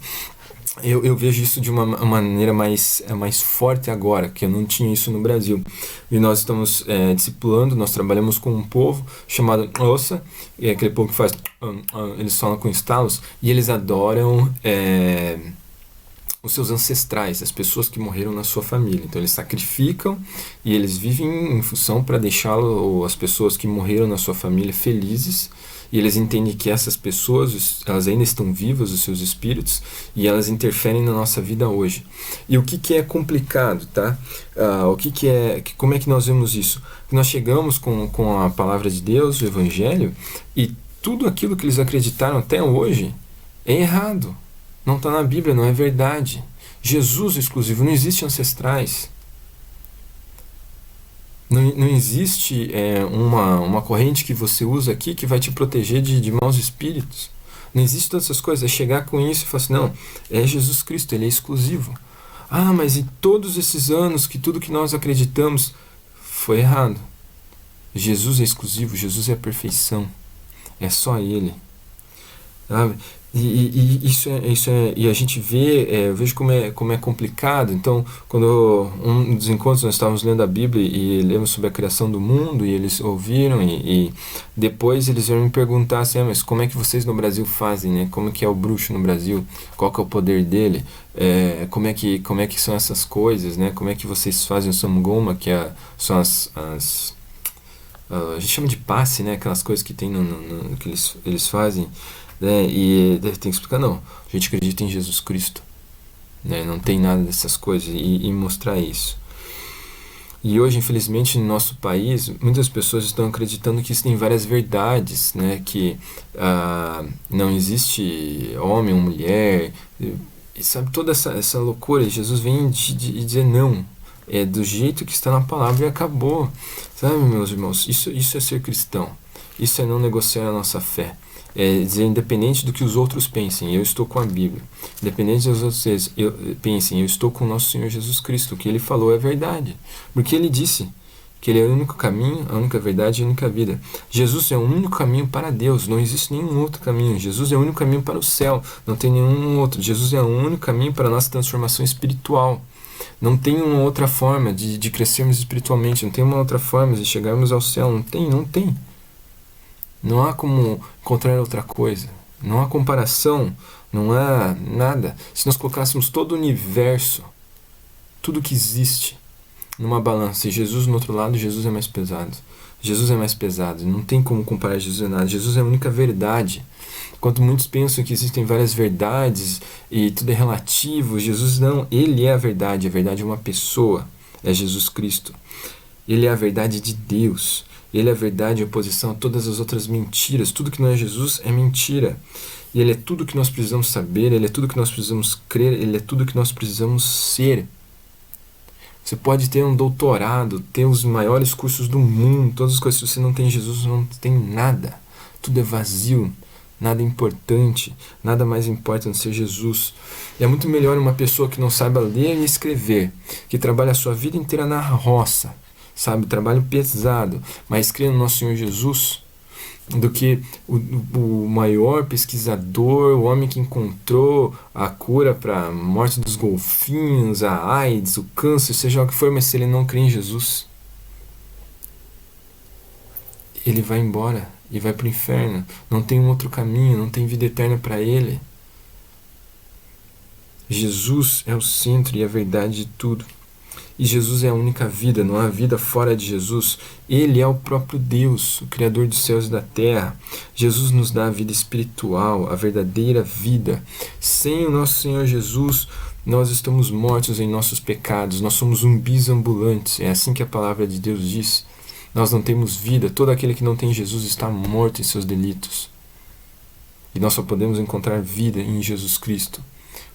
eu vejo isso de uma maneira mais forte agora, que eu não tinha isso no Brasil. E nós estamos discipulando, nós trabalhamos com um povo chamado Xhosa, é aquele povo que faz... eles falam com estalos, e eles adoram os seus ancestrais, as pessoas que morreram na sua família. Então eles sacrificam e eles vivem em função para deixá-lo, as pessoas que morreram na sua família, felizes. E eles entendem que essas pessoas, elas ainda estão vivas, os seus espíritos, e elas interferem na nossa vida hoje. E o que é complicado, tá? Como é que nós vemos isso? Nós chegamos com a palavra de Deus, o Evangelho, e tudo aquilo que eles acreditaram até hoje é errado. Não está na Bíblia, não é verdade. Jesus é exclusivo, não existe ancestrais. Não existe uma corrente que você usa aqui que vai te proteger de maus espíritos. Não existe todas essas coisas. É chegar com isso e falar assim, não, é Jesus Cristo, ele é exclusivo. Ah, mas em todos esses anos que tudo que nós acreditamos foi errado. Jesus é exclusivo, Jesus é a perfeição. É só ele. Sabe? E e a gente eu vejo como é complicado. Então, quando um dos encontros nós estávamos lendo a Bíblia e lemos sobre a criação do mundo, e eles ouviram, e depois eles vieram me perguntar assim, mas como é que vocês no Brasil fazem, né? Como é que é o bruxo no Brasil? Qual que é o poder dele? Como é que são essas coisas, né? Como é que vocês fazem o Samgoma, que são a gente chama de passe, né? Aquelas coisas que tem que eles fazem, né? E tem que explicar, não, a gente acredita em Jesus Cristo, né? Não tem nada dessas coisas, e mostrar isso. E hoje, infelizmente, no nosso país, muitas pessoas estão acreditando que existem várias verdades, né? Que não existe homem ou mulher, e sabe, toda essa loucura. E Jesus vem dizer não, é do jeito que está na palavra e acabou. Sabe, meus irmãos, isso é ser cristão, isso é não negociar a nossa fé. É dizer, independente do que os outros pensem, eu estou com a Bíblia. Independente dos outros pensem, eu estou com o nosso Senhor Jesus Cristo. O que Ele falou é verdade. Porque Ele disse que Ele é o único caminho, a única verdade e a única vida. Jesus é o único caminho para Deus. Não existe nenhum outro caminho. Jesus é o único caminho para o céu. Não tem nenhum outro. Jesus é o único caminho para a nossa transformação espiritual. Não tem uma outra forma de crescermos espiritualmente. Não tem uma outra forma de chegarmos ao céu. Não tem. Não há como encontrar outra coisa. Não há comparação. Não há nada. Se nós colocássemos todo o universo, tudo que existe, numa balança, e Jesus no outro lado, Jesus é mais pesado. Jesus é mais pesado. Não tem como comparar Jesus a nada. Jesus é a única verdade. Enquanto muitos pensam que existem várias verdades e tudo é relativo, Jesus não. Ele é a verdade. A verdade é uma pessoa. É Jesus Cristo. Ele é a verdade de Deus. Ele é a verdade em oposição a todas as outras mentiras. Tudo que não é Jesus é mentira. E Ele é tudo que nós precisamos saber, Ele é tudo que nós precisamos crer, Ele é tudo que nós precisamos ser. Você pode ter um doutorado, ter os maiores cursos do mundo, todas as coisas, se você não tem Jesus, não tem nada. Tudo é vazio, nada é importante, nada mais importa a não ser Jesus. E é muito melhor uma pessoa que não saiba ler e escrever, que trabalha a sua vida inteira na roça, sabe, trabalho pesado, mas crê no nosso Senhor Jesus, do que o maior pesquisador, o homem que encontrou a cura para a morte dos golfinhos, a AIDS, o câncer, seja o que for, mas se ele não crê em Jesus, ele vai embora e vai para o inferno. Não tem um outro caminho, não tem vida eterna para ele. Jesus é o centro e a verdade de tudo. E Jesus é a única vida, não há vida fora de Jesus. Ele é o próprio Deus, o Criador dos céus e da terra. Jesus nos dá a vida espiritual, a verdadeira vida. Sem o nosso Senhor Jesus, nós estamos mortos em nossos pecados, nós somos zumbis ambulantes. É assim que a palavra de Deus diz. Nós não temos vida, todo aquele que não tem Jesus está morto em seus delitos. E nós só podemos encontrar vida em Jesus Cristo.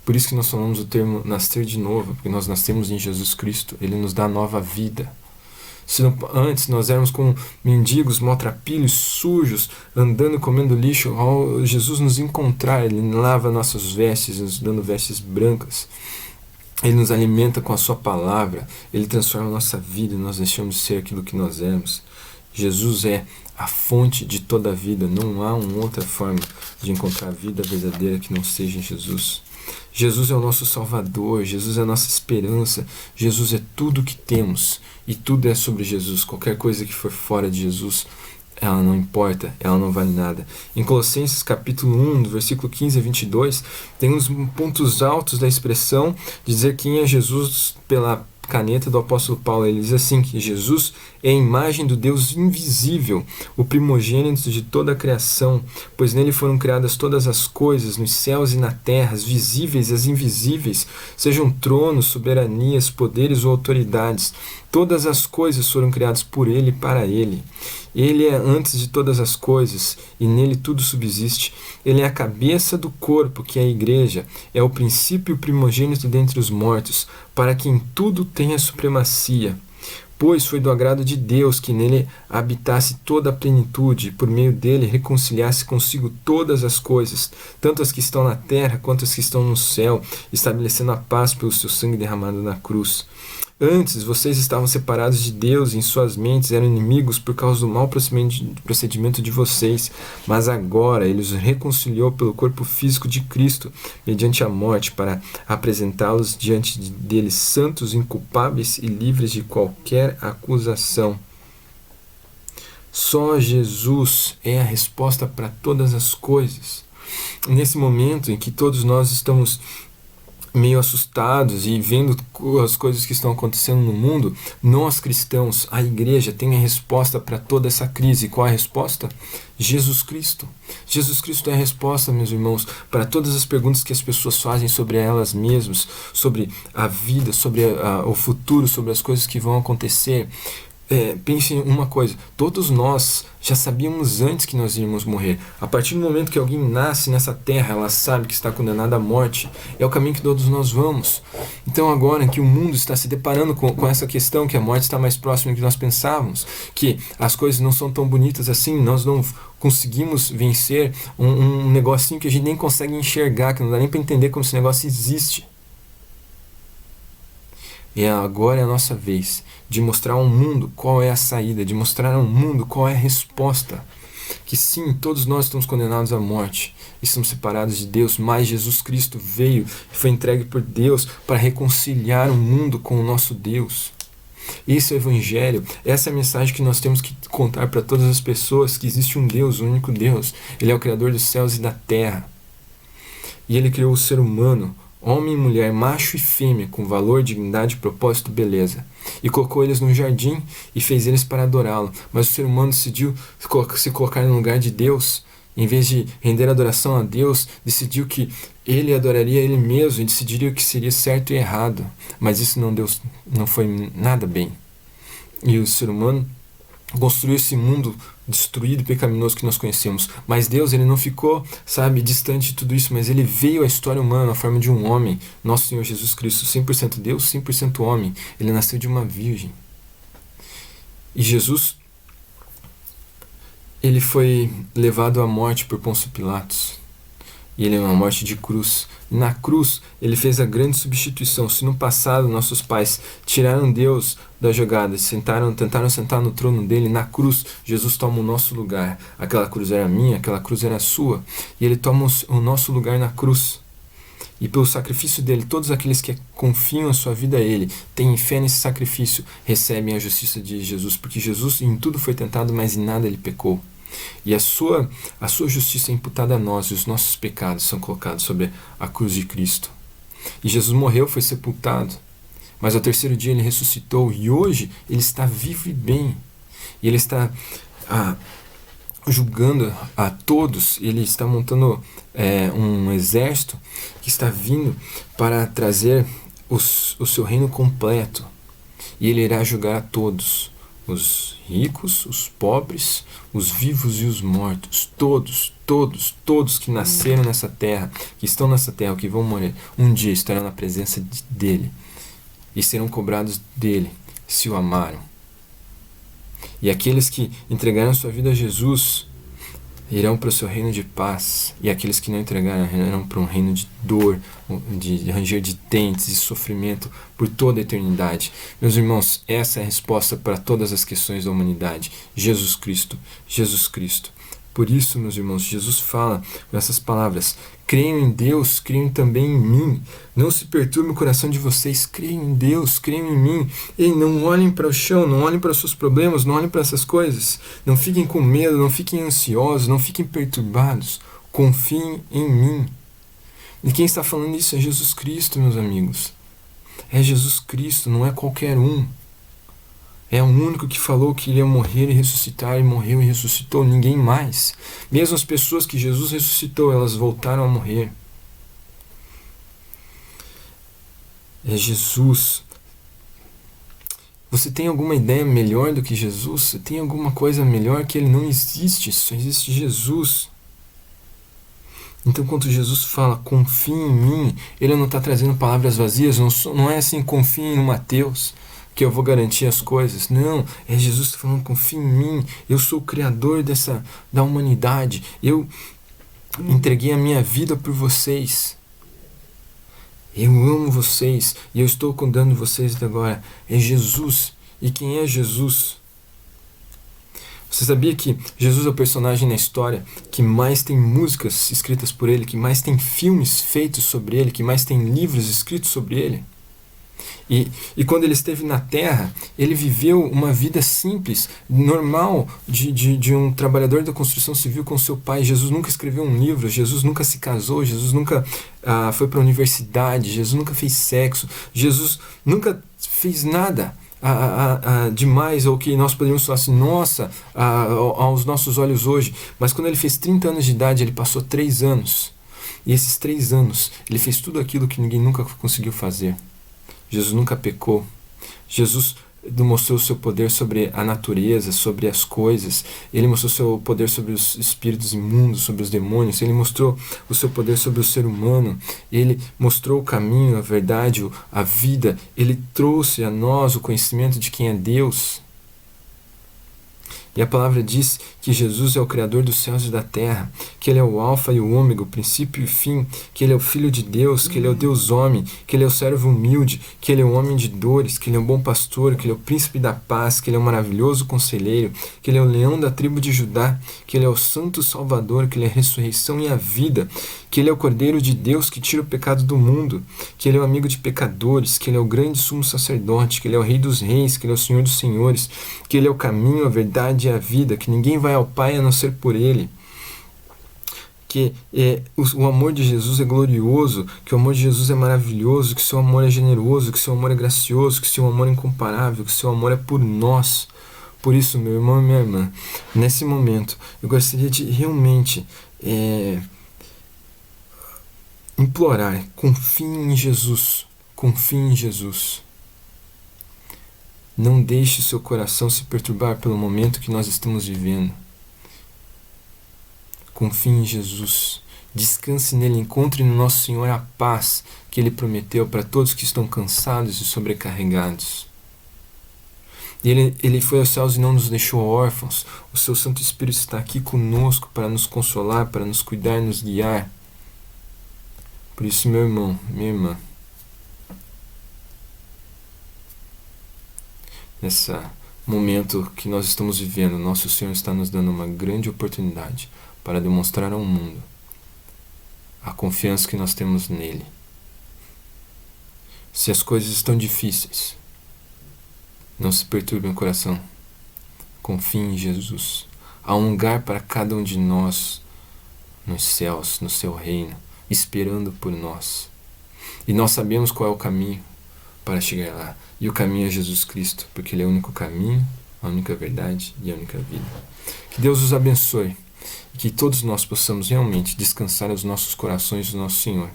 Por isso que nós falamos o termo nascer de novo, porque nós nascemos em Jesus Cristo, Ele nos dá nova vida. Se antes nós éramos como mendigos, maltrapilhos, sujos, andando e comendo lixo, ao Jesus nos encontrar, Ele lava nossas vestes, nos dando vestes brancas. Ele nos alimenta com a sua palavra, Ele transforma a nossa vida e nós deixamos de ser aquilo que nós éramos. Jesus é a fonte de toda a vida, não há uma outra forma de encontrar a vida verdadeira que não seja em Jesus. Jesus é o nosso Salvador, Jesus é a nossa esperança, Jesus é tudo o que temos e tudo é sobre Jesus. Qualquer coisa que for fora de Jesus, ela não importa, ela não vale nada. Em Colossenses capítulo 1, do versículo 15 a 22, tem uns pontos altos da expressão de dizer quem é Jesus pela caneta do apóstolo Paulo. Ele diz assim, que Jesus é a imagem do Deus invisível, o primogênito de toda a criação, pois nele foram criadas todas as coisas, nos céus e na terra, as visíveis e as invisíveis, sejam tronos, soberanias, poderes ou autoridades. Todas as coisas foram criadas por ele e para ele. Ele é antes de todas as coisas, e nele tudo subsiste. Ele é a cabeça do corpo, que é a igreja, é o princípio e o primogênito dentre os mortos, para que em tudo tenha supremacia. Pois foi do agrado de Deus que nele habitasse toda a plenitude, e por meio dele reconciliasse consigo todas as coisas, tanto as que estão na terra quanto as que estão no céu, estabelecendo a paz pelo seu sangue derramado na cruz. Antes, vocês estavam separados de Deus e em suas mentes eram inimigos por causa do mau procedimento de vocês, mas agora Ele os reconciliou pelo corpo físico de Cristo, mediante a morte, para apresentá-los diante deles santos, inculpáveis e livres de qualquer acusação. Só Jesus é a resposta para todas as coisas. Nesse momento em que todos nós estamos meio assustados e vendo as coisas que estão acontecendo no mundo, nós cristãos, a igreja, tem a resposta para toda essa crise. Qual é a resposta? Jesus Cristo. Jesus Cristo é a resposta, meus irmãos, para todas as perguntas que as pessoas fazem sobre elas mesmas, sobre a vida, sobre o futuro, sobre as coisas que vão acontecer. Pense em uma coisa, todos nós já sabíamos antes que nós iríamos morrer. A partir do momento que alguém nasce nessa terra, ela sabe que está condenada à morte. É o caminho que todos nós vamos. Então agora que o mundo está se deparando com essa questão, que a morte está mais próxima do que nós pensávamos, que as coisas não são tão bonitas assim, nós não conseguimos vencer um negocinho que a gente nem consegue enxergar, que não dá nem para entender como esse negócio existe. E agora é a nossa vez de mostrar ao mundo qual é a saída, de mostrar ao mundo qual é a resposta. Que sim, todos nós estamos condenados à morte, estamos separados de Deus, mas Jesus Cristo veio e foi entregue por Deus para reconciliar o mundo com o nosso Deus. Esse é o Evangelho, essa é a mensagem que nós temos que contar para todas as pessoas, que existe um Deus, um único Deus. Ele é o Criador dos céus e da terra. E Ele criou o ser humano, homem e mulher, macho e fêmea, com valor, dignidade, propósito, beleza. E colocou eles num jardim e fez eles para adorá-lo. Mas o ser humano decidiu se colocar no lugar de Deus. Em vez de render adoração a Deus, decidiu que ele adoraria ele mesmo e decidiria o que seria certo e errado. Mas isso não foi nada bem. E o ser humano construiu esse mundo destruído e pecaminoso que nós conhecemos. Mas Deus, ele não ficou, distante de tudo isso, mas ele veio à história humana na forma de um homem, nosso Senhor Jesus Cristo, 100% Deus, 100% homem. Ele nasceu de uma virgem. E Jesus, ele foi levado à morte por Pôncio Pilatos. E ele é uma morte de cruz. Na cruz, ele fez a grande substituição. Se no passado nossos pais tiraram Deus da jogada, tentaram sentar no trono dele, na cruz, Jesus toma o nosso lugar. Aquela cruz era minha, aquela cruz era sua. E ele toma o nosso lugar na cruz. E pelo sacrifício dele, todos aqueles que confiam a sua vida a ele, têm fé nesse sacrifício, recebem a justiça de Jesus. Porque Jesus em tudo foi tentado, mas em nada ele pecou. E a sua justiça é imputada a nós, e os nossos pecados são colocados sobre a cruz de Cristo. E Jesus morreu, foi sepultado, mas ao terceiro dia ele ressuscitou, e hoje ele está vivo e bem. E ele está julgando a todos, ele está montando um exército que está vindo para trazer o seu reino completo. E ele irá julgar a todos. Os ricos, os pobres, os vivos e os mortos, todos que nasceram nessa terra, que estão nessa terra, que vão morrer, um dia estarão na presença dele e serão cobrados dele, se o amaram. E aqueles que entregaram sua vida a Jesus irão para o seu reino de paz, e aqueles que não entregaram irão para um reino de dor, de ranger de dentes e sofrimento por toda a eternidade. Meus irmãos, essa é a resposta para todas as questões da humanidade. Jesus Cristo, Jesus Cristo. Por isso, meus irmãos, Jesus fala com essas palavras: creiam em Deus, creiam também em mim. Não se perturbe o coração de vocês, creiam em Deus, creiam em mim. E não olhem para o chão, não olhem para os seus problemas, não olhem para essas coisas. Não fiquem com medo, não fiquem ansiosos, não fiquem perturbados. Confiem em mim. E quem está falando isso é Jesus Cristo, meus amigos. É Jesus Cristo, não é qualquer um. É o único que falou que iria morrer e ressuscitar, e morreu e ressuscitou, ninguém mais. Mesmo as pessoas que Jesus ressuscitou, elas voltaram a morrer. É Jesus. Você tem alguma ideia melhor do que Jesus? Você tem alguma coisa melhor que ele? Não existe, só existe Jesus. Então, quando Jesus fala, confie em mim, ele não está trazendo palavras vazias, não é assim, confie no Mateus, que eu vou garantir as coisas. Não, é Jesus falando, confia em mim, eu sou o Criador da humanidade, eu entreguei a minha vida por vocês, eu amo vocês, e eu estou cuidando de vocês até agora. É Jesus. E quem é Jesus? Você sabia que Jesus é o personagem na história que mais tem músicas escritas por ele, que mais tem filmes feitos sobre ele, que mais tem livros escritos sobre ele? E quando ele esteve na terra, ele viveu uma vida simples, normal, de um trabalhador da construção civil com seu pai. Jesus nunca escreveu um livro, Jesus nunca se casou, Jesus nunca foi para a universidade, Jesus nunca fez sexo, Jesus nunca fez nada demais, ou que nós poderíamos falar assim, nossa, aos nossos olhos hoje. Mas quando ele fez 30 anos de idade, ele passou 3 anos. E esses 3 anos, ele fez tudo aquilo que ninguém nunca conseguiu fazer. Jesus nunca pecou. Jesus mostrou o seu poder sobre a natureza, sobre as coisas. Ele mostrou o seu poder sobre os espíritos imundos, sobre os demônios. Ele mostrou o seu poder sobre o ser humano. Ele mostrou o caminho, a verdade, a vida. Ele trouxe a nós o conhecimento de quem é Deus. E a palavra diz que Jesus é o Criador dos céus e da terra, que Ele é o Alfa e o Ômega, o princípio e o fim, que Ele é o Filho de Deus, que Ele é o Deus homem, que Ele é o servo humilde, que Ele é o homem de dores, que Ele é o bom pastor, que Ele é o príncipe da paz, que Ele é o maravilhoso conselheiro, que Ele é o leão da tribo de Judá, que Ele é o santo salvador, que Ele é a ressurreição e a vida, que Ele é o Cordeiro de Deus que tira o pecado do mundo, que Ele é o amigo de pecadores, que Ele é o grande sumo sacerdote, que Ele é o Rei dos reis, que Ele é o Senhor dos senhores, que Ele é o caminho, a verdade e a vida, que ninguém vai ao Pai a não ser por Ele, que o amor de Jesus é glorioso, que o amor de Jesus é maravilhoso, que o seu amor é generoso, que o seu amor é gracioso, que o seu amor é incomparável, que o seu amor é por nós. Por isso, meu irmão e minha irmã, nesse momento, eu gostaria de realmente implorar, confie em Jesus, confie em Jesus. Não deixe seu coração se perturbar pelo momento que nós estamos vivendo. Confie em Jesus, descanse nele, encontre no nosso Senhor a paz que Ele prometeu para todos que estão cansados e sobrecarregados. E Ele foi aos céus e não nos deixou órfãos. O seu Santo Espírito está aqui conosco para nos consolar, para nos cuidar e nos guiar. Por isso, meu irmão, minha irmã, nesse momento que nós estamos vivendo, nosso Senhor está nos dando uma grande oportunidade para demonstrar ao mundo a confiança que nós temos nele. Se as coisas estão difíceis, não se perturbe o coração. Confie em Jesus. Há um lugar para cada um de nós nos céus, no seu reino, esperando por nós. E nós sabemos qual é o caminho para chegar lá. E o caminho é Jesus Cristo, porque Ele é o único caminho, a única verdade e a única vida. Que Deus os abençoe e que todos nós possamos realmente descansar os nossos corações no nosso Senhor,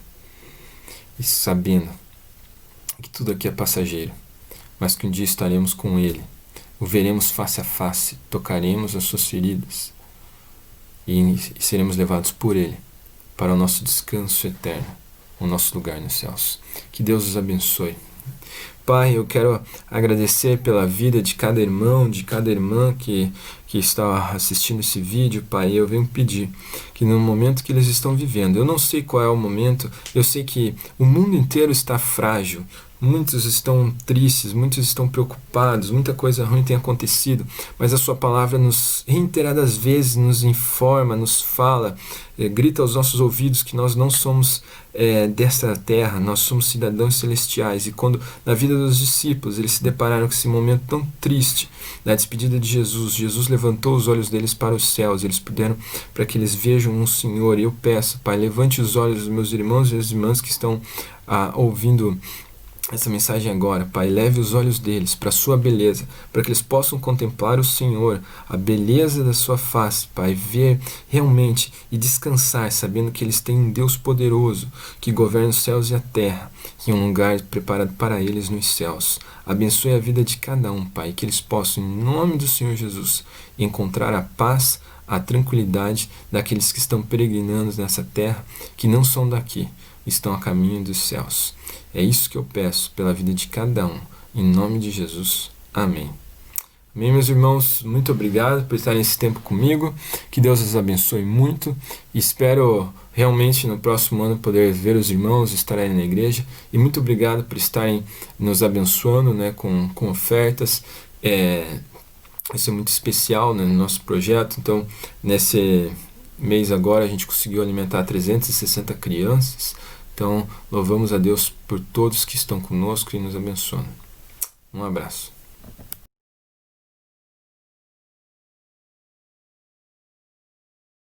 e sabendo que tudo aqui é passageiro, mas que um dia estaremos com Ele, o veremos face a face, tocaremos as suas feridas e seremos levados por Ele para o nosso descanso eterno, o nosso lugar nos céus. Que Deus os abençoe. Pai, eu quero agradecer pela vida de cada irmão, de cada irmã que está assistindo esse vídeo, Pai. Eu venho pedir que no momento que eles estão vivendo, eu não sei qual é o momento, eu sei que o mundo inteiro está frágil, muitos estão tristes, muitos estão preocupados, muita coisa ruim tem acontecido, mas a sua palavra reiteradas vezes nos informa, nos fala, grita aos nossos ouvidos que nós não somos desta terra, nós somos cidadãos celestiais. E quando na vida dos discípulos eles se depararam com esse momento tão triste da despedida de Jesus, Jesus levantou os olhos deles para os céus, eles puderam para que eles vejam um Senhor. E eu peço, Pai, levante os olhos dos meus irmãos e as irmãs que estão ouvindo essa mensagem agora, Pai. Leve os olhos deles para a sua beleza, para que eles possam contemplar o Senhor, a beleza da sua face, Pai, ver realmente e descansar, sabendo que eles têm um Deus poderoso, que governa os céus e a terra, e um lugar preparado para eles nos céus. Abençoe a vida de cada um, Pai, que eles possam, em nome do Senhor Jesus, encontrar a paz, a tranquilidade daqueles que estão peregrinando nessa terra, que não são daqui, estão a caminho dos céus. É isso que eu peço pela vida de cada um, em nome de Jesus. Amém. Amém, meus irmãos, muito obrigado por estarem esse tempo comigo, que Deus os abençoe muito, espero realmente no próximo ano poder ver os irmãos, estar aí na igreja, e muito obrigado por estarem nos abençoando, né, com ofertas. Isso é muito especial, né, no nosso projeto. Então, nesse mês agora a gente conseguiu alimentar 360 crianças, Então, louvamos a Deus por todos que estão conosco e nos abençoam. Um abraço.